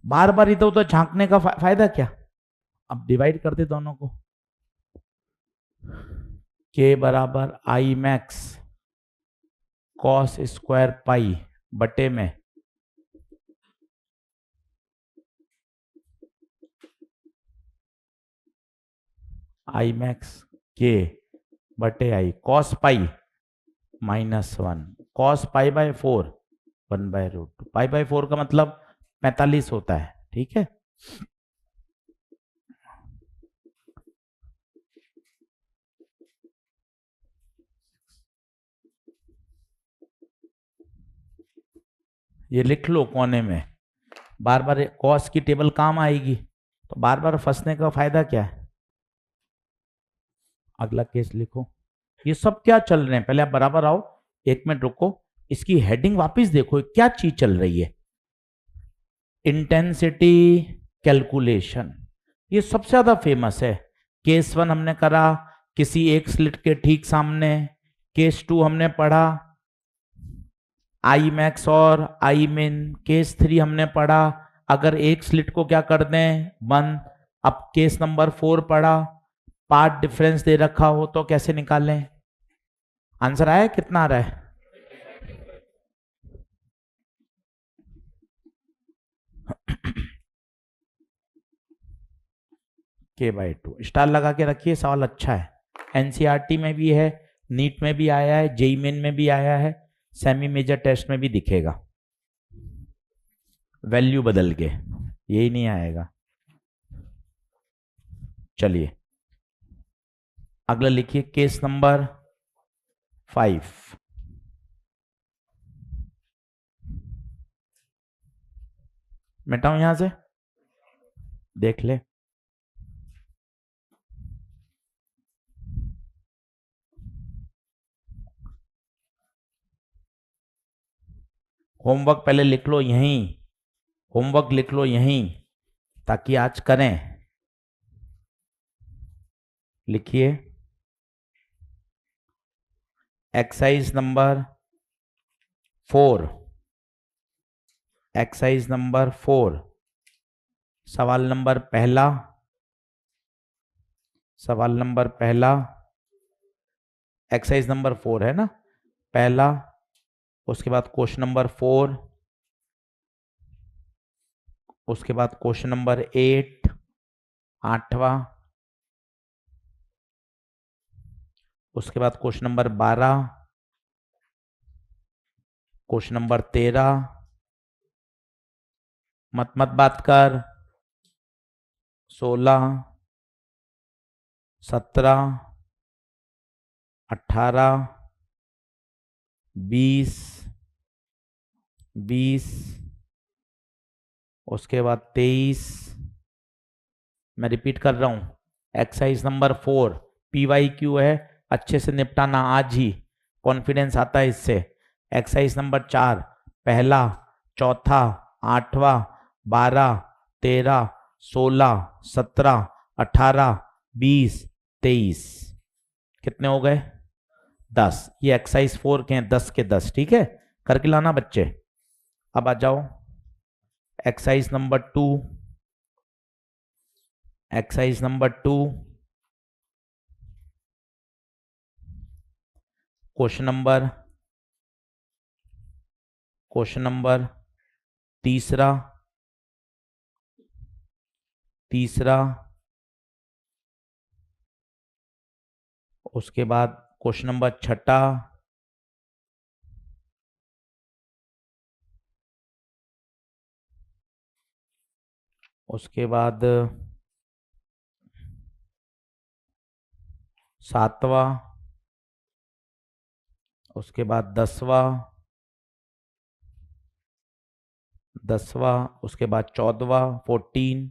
बार बार इधर उधर झांकने का फायदा क्या? अब डिवाइड कर दे दोनों को। के बराबर आई मैक्स कॉस स्क्वायर पाई बटे में आई मैक्स के बटे आई कॉस पाई -1 कॉस π/4 1/√2। π/4 का मतलब 45 होता है, ठीक है। ये लिख लो कोने में, बार बार कॉस की टेबल काम आएगी, तो बार बार फंसने का फायदा क्या है। अगला केस लिखो। ये सब क्या चल रहे हैं, पहले आप बराबर आओ, 1 मिनट रुको, इसकी हेडिंग वापस देखो, क्या चीज चल रही है। इंटेंसिटी कैलकुलेशन, ये सबसे ज्यादा फेमस है। केस 1 हमने करा किसी एक स्लिट के ठीक सामने, केस 2 हमने पढ़ा आई मैक्स और आई मिन, केस 3 हमने पढ़ा अगर एक स्लिट को क्या कर दें बंद। अब केस नंबर 4 पढ़ा, पार्ट डिफरेंस दे रखा हो तो कैसे निकालें। आंसर आया, कितना आ रहा है। K/2 स्टार लगा के रखिए, सवाल अच्छा है, एनसीईआरटी में भी है, नीट में भी आया है, जेईई मेन में भी आया है, सेमी मेजर टेस्ट में भी दिखेगा, वैल्यू बदल के, यही नहीं आएगा। चलिए अगला लिखिए, केस नंबर 5। मिटाऊं यहां से, देख ले। होमवर्क पहले लिख लो यहीं, होमवर्क लिख लो यहीं ताकि आज करें। लिखिए एक्सरसाइज नंबर 4, एक्सरसाइज नंबर 4, सवाल नंबर पहला, सवाल नंबर पहला, एक्सरसाइज नंबर 4 है ना, पहला, उसके बाद क्वेश्चन नंबर 4, उसके बाद क्वेश्चन नंबर 8, 8वां, उसके बाद क्वेश्चन नंबर 12, क्वेश्चन नंबर 13, मत बात कर, 16, 17, 18, 20, 20, उसके बाद 23, मैं रिपीट कर रहा हूं, एक्सरसाइज नंबर 4 PYQ है, अच्छे से निपटाना आज ही, कॉन्फिडेंस आता है इससे। एक्सरसाइज नंबर 4 पहला, चौथा, 8वां, 12, 13, 16, 17, 18, 20, 23, कितने हो गए 10। ये एक्सरसाइज 4 के हैं, 10 के 10, ठीक है, करके लाना बच्चे। अब आ जाओ exercise number 2, exercise number 2, question number तीसरा, उसके बाद क्वेश्चन नंबर 6, उसके बाद 7वां, उसके बाद 10वां, उसके बाद 14वां, 14,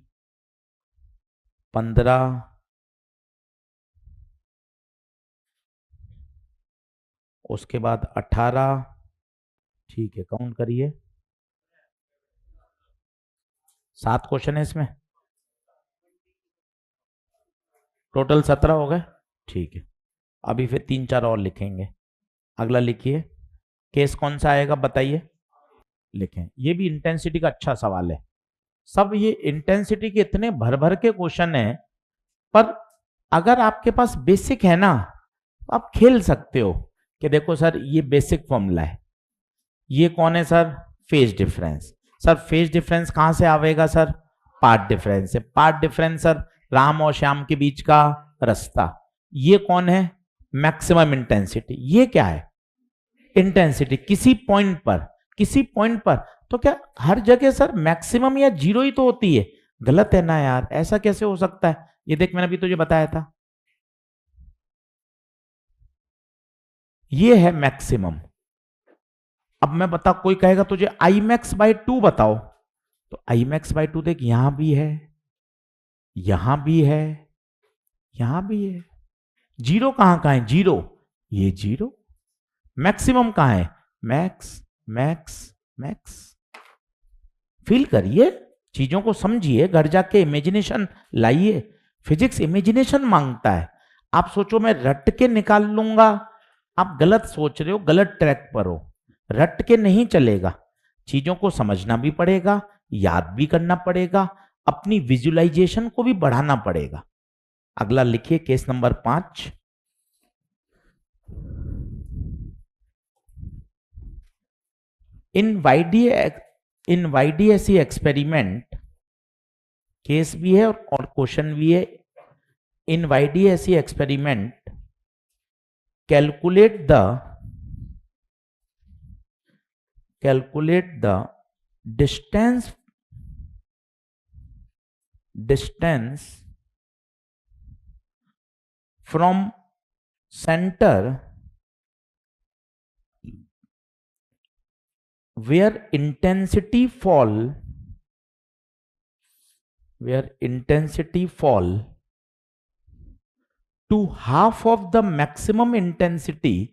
15, उसके बाद 18, ठीक है, काउंट करिए, 7 क्वेश्चन है इसमें, टोटल 17 हो गए, ठीक है। अभी फिर 3-4 और लिखेंगे। अगला लिखिए, केस कौन सा आएगा बताइए, लिखें। ये भी इंटेंसिटी का अच्छा सवाल है, सब ये इंटेंसिटी के इतने भर भर के क्वेश्चन है, पर अगर आपके पास बेसिक है ना, तो आप खेल सकते हो कि देखो सर ये बेसिक फॉर्मूला है, ये कौन है sir, phase difference. Sir phase difference कहां से आवेगा सर, पार्ट डिफरेंस से। पार्ट डिफरेंस सर राम और श्याम के बीच का रास्ता। ये कौन है, मैक्सिमम इंटेंसिटी। ये क्या है, इंटेंसिटी किसी पॉइंट पर, किसी पॉइंट पर। तो क्या हर जगह सर मैक्सिमम या जीरो ही तो होती है, गलत है ना यार, ऐसा कैसे हो सकता है। ये देख मैंने अभी तुझे बताया था, ये है मैक्सिमम, अब मैं बता, कोई कहेगा तुझे आई मैक्स बाई 2 बताओ, तो आई मैक्स बाई 2 देख, यहां भी है, यहां भी है, यहां भी है। जीरो कहां है? जीरो, ये जीरो। मैक्सिमम कहां है? Max max max. फील करिए, चीजों को समझिए, घर जाके इमेजिनेशन लाइए। फिजिक्स इमेजिनेशन मांगता है। आप सोचो मैं रट के निकाल लूंगा, आप गलत सोच रहे हो, गलत ट्रैक पर हो। रट के नहीं चलेगा, चीजों को समझना भी पड़ेगा, याद भी करना पड़ेगा, अपनी विजुअलाइजेशन को भी बढ़ाना पड़ेगा। अगला लिखिए केस नंबर 5। इन YDSE एक्सपेरिमेंट, केस भी है और क्वेश्चन भी है। इन YDSE experiment calculate the distance from center where intensity fall to half of the maximum intensity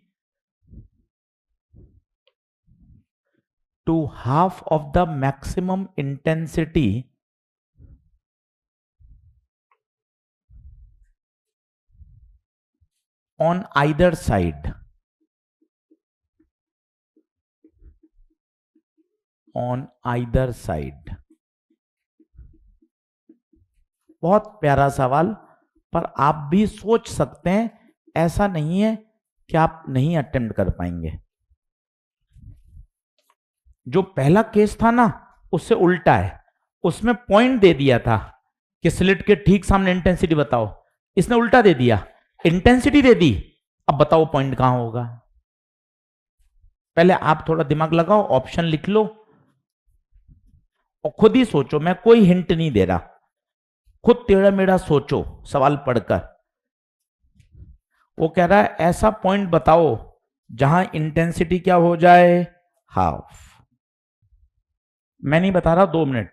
on either side. बहुत प्यारा सवाल, पर आप भी सोच सकते हैं, ऐसा नहीं है कि आप नहीं अटेम्प्ट कर पाएंगे। जो पहला केस था ना, उससे उल्टा है। उसमें पॉइंट दे दिया था कि स्लिट के ठीक सामने इंटेंसिटी बताओ, इसने उल्टा दे दिया, इंटेंसिटी दे दी। अब बताओ पॉइंट कहां होगा। पहले आप थोड़ा दिमाग लगाओ, ऑप्शन लिख लो और खुद ही सोचो, मैं कोई हिंट नहीं दे रहा, खुद टेढ़ा मेढ़ा सोचो सवाल पढ़कर। वो कह रहा है ऐसा पॉइंट बताओ जहां इंटेंसिटी क्या हो जाए? हाफ। मैं नहीं बता रहा, 2 मिनट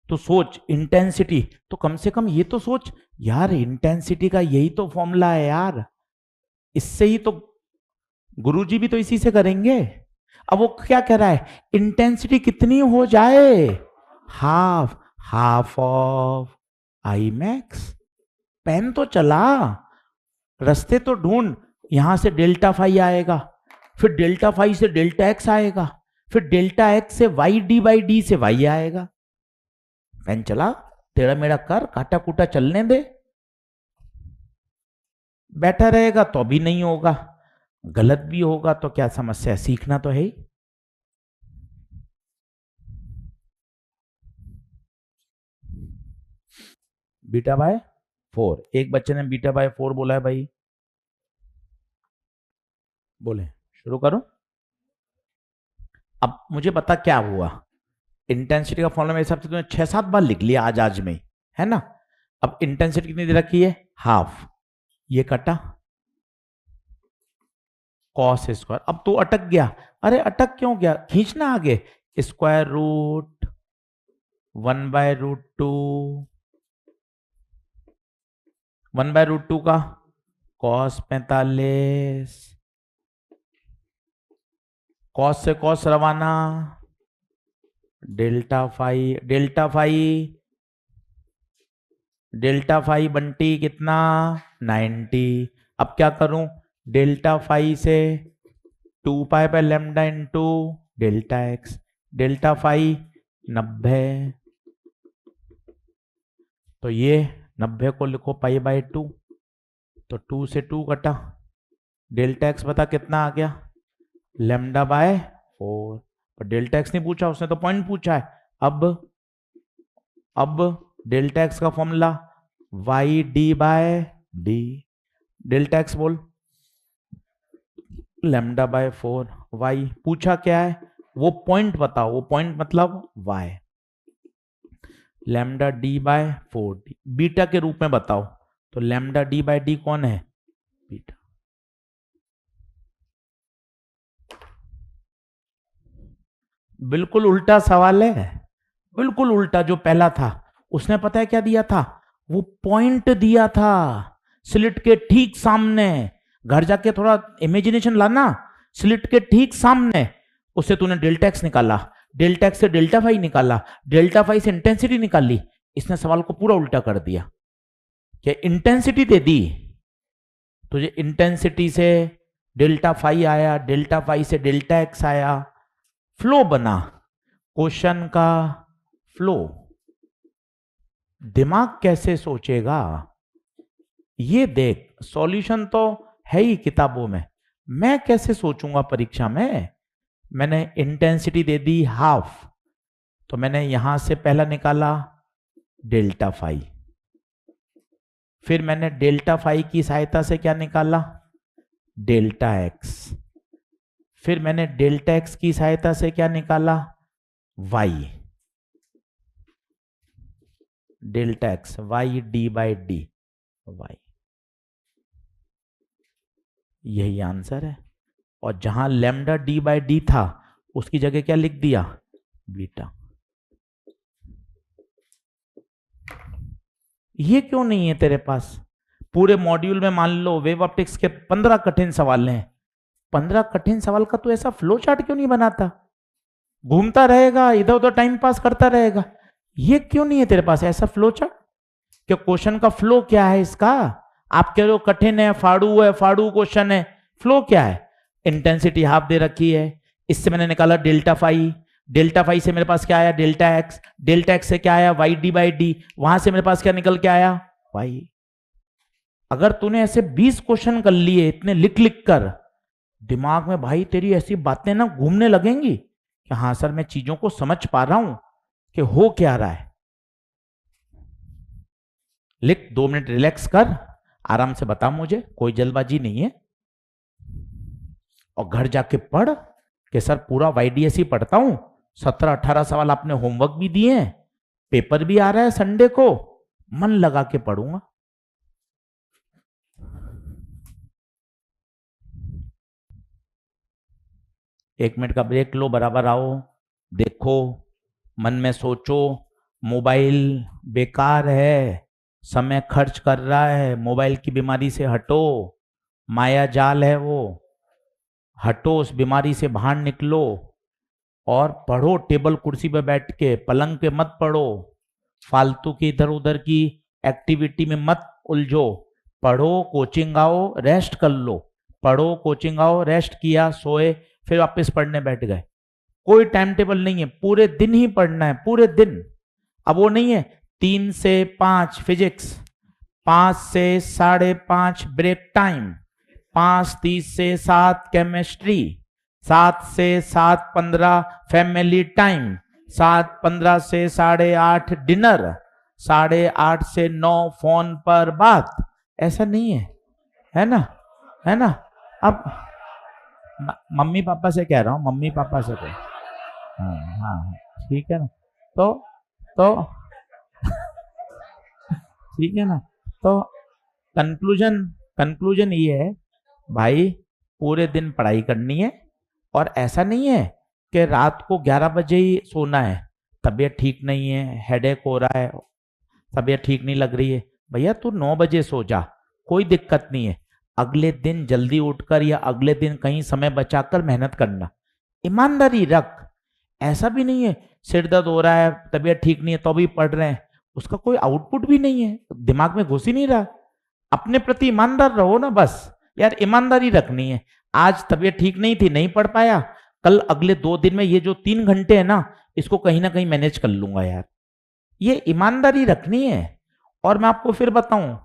तो सोच। इंटेंसिटी तो कम से कम ये तो सोच यार, इंटेंसिटी का यही तो फॉर्मूला है यार, इससे ही तो गुरुजी भी तो इसी से करेंगे। अब वो क्या कह रहा है? इंटेंसिटी कितनी हो जाए? Half of I max. Pen तो चला, रास्ते तो ढूंढ। यहां से डेल्टा फाई आएगा, फिर डेल्टा फाई से डेल्टा एक्स आएगा, फिर डेल्टा एक्स से वाई डी बाई डी से वाई आएगा। पेन चला, टेढ़ा मेढ़ा कर, काटा कूटा चलने दे। बैठा रहेगा तो भी नहीं होगा, गलत भी होगा तो क्या समस्या है, सीखना तो है ही। बीटा बाय 4, एक बच्चे ने बीटा बाय 4 बोला है भाई, बोले शुरू करो। अब मुझे पता क्या हुआ, इंटेंसिटी का फॉर्मूला मेरे हिसाब से तुमने 6-7 बार लिख लिया आज में, है ना। अब इंटेंसिटी कितनी दे रखी है? हाफ। ये कटा कॉस स्क्वायर। अब तो अटक गया। अरे अटक क्यों गया? खींचना आगे। स्क्वायर रूट 1/√2, 1/√2 का कॉस 45, कॉस से कॉस रवाना, डेल्टा फाई बंटी कितना? 90। अब क्या करूं? डेल्टा फाई से 2π/λ into delta X, delta phi 90, तो ये 90 को लिखो π/2, तो 2 से 2 कटा, डेल्टा एक्स बता कितना आ गया? λ/4। पर डेल्टा एक्स नहीं पूछा उसने, तो पॉइंट पूछा है। अब डेल्टा एक्स का फॉर्मूला y/d/d, डेल्टा एक्स बोल λ/4, y पूछा क्या है, वो पॉइंट बताओ, वो पॉइंट मतलब y, λd/4d बीटा के रूप में बताओ, तो λd/d कौन है? बीटा। बिल्कुल उल्टा सवाल है, बिल्कुल उल्टा। जो पहला था उसने पता है क्या दिया था, वो पॉइंट दिया था स्लिट के ठीक सामने। घर जाके थोड़ा इमेजिनेशन लाना, स्लिट के ठीक सामने उससे तूने डेल्टा एक्स निकाला, डेल्टा एक्स से डेल्टा फाई निकाला, डेल्टा फाई से इंटेंसिटी निकाली। इसने सवाल को पूरा उल्टा कर दिया कि इंटेंसिटी दे दी तुझे, इंटेंसिटी से डेल्टा फाई आया, डेल्टा फाई से डेल्टा एक्स आया, फ्लो बना। क्वेश्चन का फ्लो दिमाग कैसे सोचेगा ये देख। सॉल्यूशन तो है ही किताबों में, मैं कैसे सोचूंगा परीक्षा में। मैंने इंटेंसिटी दे दी हाफ, तो मैंने यहां से पहला निकाला डेल्टा फाई, फिर मैंने डेल्टा फाई की सहायता से क्या निकाला, डेल्टा एक्स, फिर मैंने डेल्टा एक्स की सहायता से क्या निकाला, y, delta x y d by d y. यही आंसर है। और जहां लैम्डा डी बाई डी था उसकी जगह क्या लिख दिया, बीटा। ये क्यों नहीं है तेरे पास। पूरे मॉड्यूल में मान लो वेव ऑप्टिक्स के 15 कठिन सवाल हैं, 15 कठिन सवाल का तो ऐसा फ्लो चार्ट क्यों नहीं बनाता, घूमता रहेगा इधर उधर टाइम पास करता रहेगा। ये क्यों नहीं है तेरे पास ऐसा फ्लो चार्ट कि क्वेश्चन का फ्लो क्या है इसका। आप कह रहे हो कठिन है, फाड़ू क्वेश्चन है, फ्लो क्या है। इंटेंसिटी हाफ दे रखी है, इससे मैंने निकाला डेल्टा फाई, डेल्टा फाई से मेरे पास क्या आया, डेल्टा एक्स, डेल्टा एक्स से क्या आया, वाई डी बाई डी, वहां से मेरे पास क्या निकल के आया, वाई। अगर तूने ऐसे 20 क्वेश्चन कर लिए इतने लिख लिख कर, दिमाग में भाई तेरी ऐसी बातें ना घूमने लगेंगी कि हाँ सर मैं चीजों को समझ पा रहा हूं कि हो क्या रहा है। लिख, 2 मिनट रिलैक्स कर, आराम से बता मुझे, कोई जल्दबाजी नहीं है। और घर जाके पढ़ कि सर पूरा वाईडीएस ही पढ़ता हूं, 17-18 सवाल आपने होमवर्क भी दिए हैं, पेपर भी आ रहा है संडे को, मन लगा के पढ़ूंगा। एक मिनट का ब्रेक लो, बराबर आओ, देखो, मन में सोचो। मोबाइल बेकार है, समय खर्च कर रहा है, मोबाइल की बीमारी से हटो, माया जाल है वो, हटो उस बीमारी से बाहर निकलो और पढ़ो टेबल कुर्सी पे बैठ के, पलंग पे मत पढ़ो, फालतू की इधर उधर की एक्टिविटी में मत उलझो। पढ़ो, कोचिंग आओ, रेस्ट कर लो, पढ़ो, कोचिंग आओ, रेस्ट किया, सोए, फिर वापस पढ़ने बैठ गए। कोई टाइम टेबल नहीं है, पूरे दिन ही पढ़ना है, पूरे दिन। अब वो नहीं है 3 से 5 फिजिक्स, 5 से 5:30 ब्रेक टाइम, 5:30 से 7 केमिस्ट्री, 7 से 7:15 फैमिली टाइम, 7:15 से 8:30 डिनर, 8:30 से 9 फोन पर बात। ऐसा नहीं है, है ना, है ना। अब मम्मी पापा से कह रहा हूँ, मम्मी पापा से कह, हाँ हाँ ठीक है ना, तो ठीक है ना। तो कंक्लूजन ये है भाई, पूरे दिन पढ़ाई करनी है। और ऐसा नहीं है कि रात को 11 बजे ही सोना है, तबीयत ठीक नहीं है, हेडेक हो रहा है, तबीयत ठीक नहीं लग रही है, भैया तू 9 बजे सो जा, कोई दिक्कत नहीं है। अगले दिन जल्दी उठकर या अगले दिन कहीं समय बचाकर मेहनत करना, ईमानदारी रख। ऐसा भी नहीं है सिर दर्द हो रहा है, तबीयत ठीक नहीं है तो भी पढ़ रहे हैं, उसका कोई आउटपुट भी नहीं है, दिमाग में घुस ही नहीं रहा। अपने प्रति ईमानदार रहो ना, बस यार ईमानदारी रखनी है। आज तबीयत ठीक नहीं थी, नहीं पढ़ पाया, कल अगले 2 दिन में ये जो 3 घंटे है ना, इसको कहीं ना कहीं मैनेज कर लूंगा यार, ये ईमानदारी रखनी है। और मैं आपको फिर बताऊं,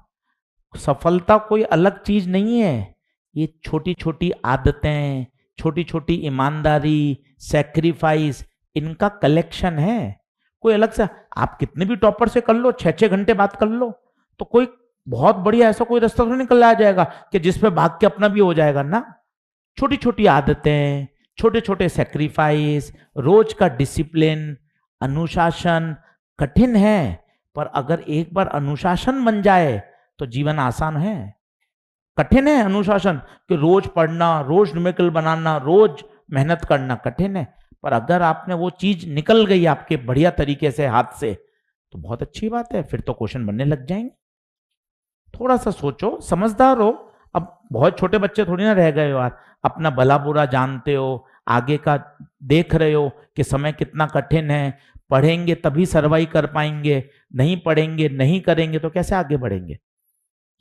सफलता कोई अलग चीज नहीं है, ये छोटी छोटी आदतें, छोटी छोटी ईमानदारी, सेक्रीफाइस, इनका कलेक्शन है। कोई अलग से आप कितने भी टॉपर से कर लो, 6-6 घंटे बात कर लो, तो कोई बहुत बढ़िया ऐसा कोई रास्ता तो निकल आ जाएगा कि जिसपे भाग के अपना भी हो जाएगा ना। छोटी छोटी आदतें, छोटे छोटे सेक्रीफाइस, रोज का डिसिप्लिन, अनुशासन कठिन है, पर अगर एक बार अनुशासन बन जाए तो जीवन आसान है। कठिन है अनुशासन कि रोज पढ़ना, रोज न्यूमेरिकल बनाना, रोज मेहनत करना कठिन है, पर अगर आपने वो चीज निकल गई आपके बढ़िया तरीके से हाथ से तो बहुत अच्छी बात है, फिर तो क्वेश्चन बनने लग जाएंगे। थोड़ा सा सोचो, समझदार हो। अब बहुत छोटे बच्चे थोड़ी ना रह गए हो यार, अपना भला बुरा जानते हो, आगे का देख रहे हो कि समय कितना कठिन है, पढ़ेंगे तभी सर्वाइव कर पाएंगे, नहीं पढ़ेंगे नहीं करेंगे तो कैसे आगे बढ़ेंगे।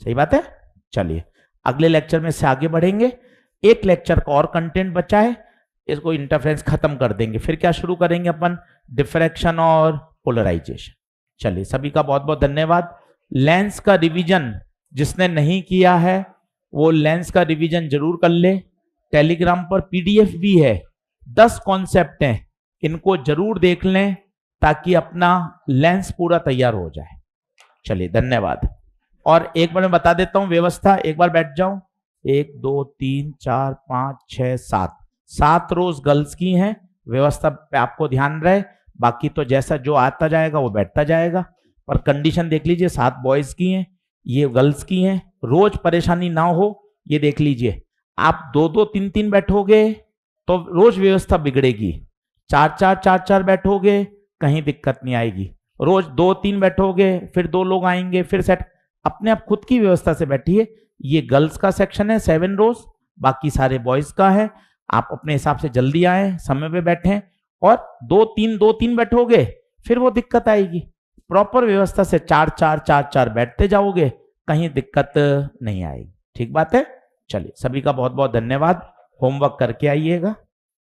सही बात है। चलिए अगले लेक्चर में से आगे बढ़ेंगे। एक लेक्चर का और कंटेंट बचा है, इसको इंटरफेरेंस खत्म कर देंगे, फिर क्या शुरू करेंगे अपन, डिफ्रैक्शन और पोलराइजेशन। चलिए सभी का बहुत बहुत धन्यवाद। लेंस का रिवीजन जिसने नहीं किया है वो लेंस का रिवीजन जरूर कर ले। टेलीग्राम पर पीडीएफ भी है, 10 कॉन्सेप्ट हैं, इनको जरूर देख लें ताकि अपना लेंस पूरा तैयार हो जाए। चलिए धन्यवाद। और एक बार मैं बता देता हूं व्यवस्था, एक बार बैठ जाऊं। 1 2 3 4 5 6 7 रोज गर्ल्स की हैं, व्यवस्था पे आपको ध्यान रहे, बाकी तो जैसा जो आता जाएगा वो बैठता जाएगा। पर कंडीशन देख लीजिए, 7 बॉयज की हैं, ये गर्ल्स की हैं, रोज परेशानी ना हो ये देख लीजिए। आप 2 2 3 3 बैठोगे तो रोज व्यवस्था बिगड़ेगी, 4 4 4 4 बैठोगे कहीं दिक्कत नहीं आएगी, रोज 2 3 बैठोगे फिर 2 लोग आएंगे फिर सेट। अपने आप खुद की व्यवस्था से बैठिए। ये गर्ल्स का सेक्शन है 7 रोज, बाकी सारे बॉयज का है। आप अपने हिसाब से जल्दी आए, समय पे बैठें, और 2 3 बैठोगे फिर वो दिक्कत आएगी। प्रॉपर व्यवस्था से 4 4 4 4 बैठते जाओगे, कहीं दिक्कत नहीं आएगी। ठीक बात है। चलिए सभी का बहुत बहुत धन्यवाद। होमवर्क करके आइएगा।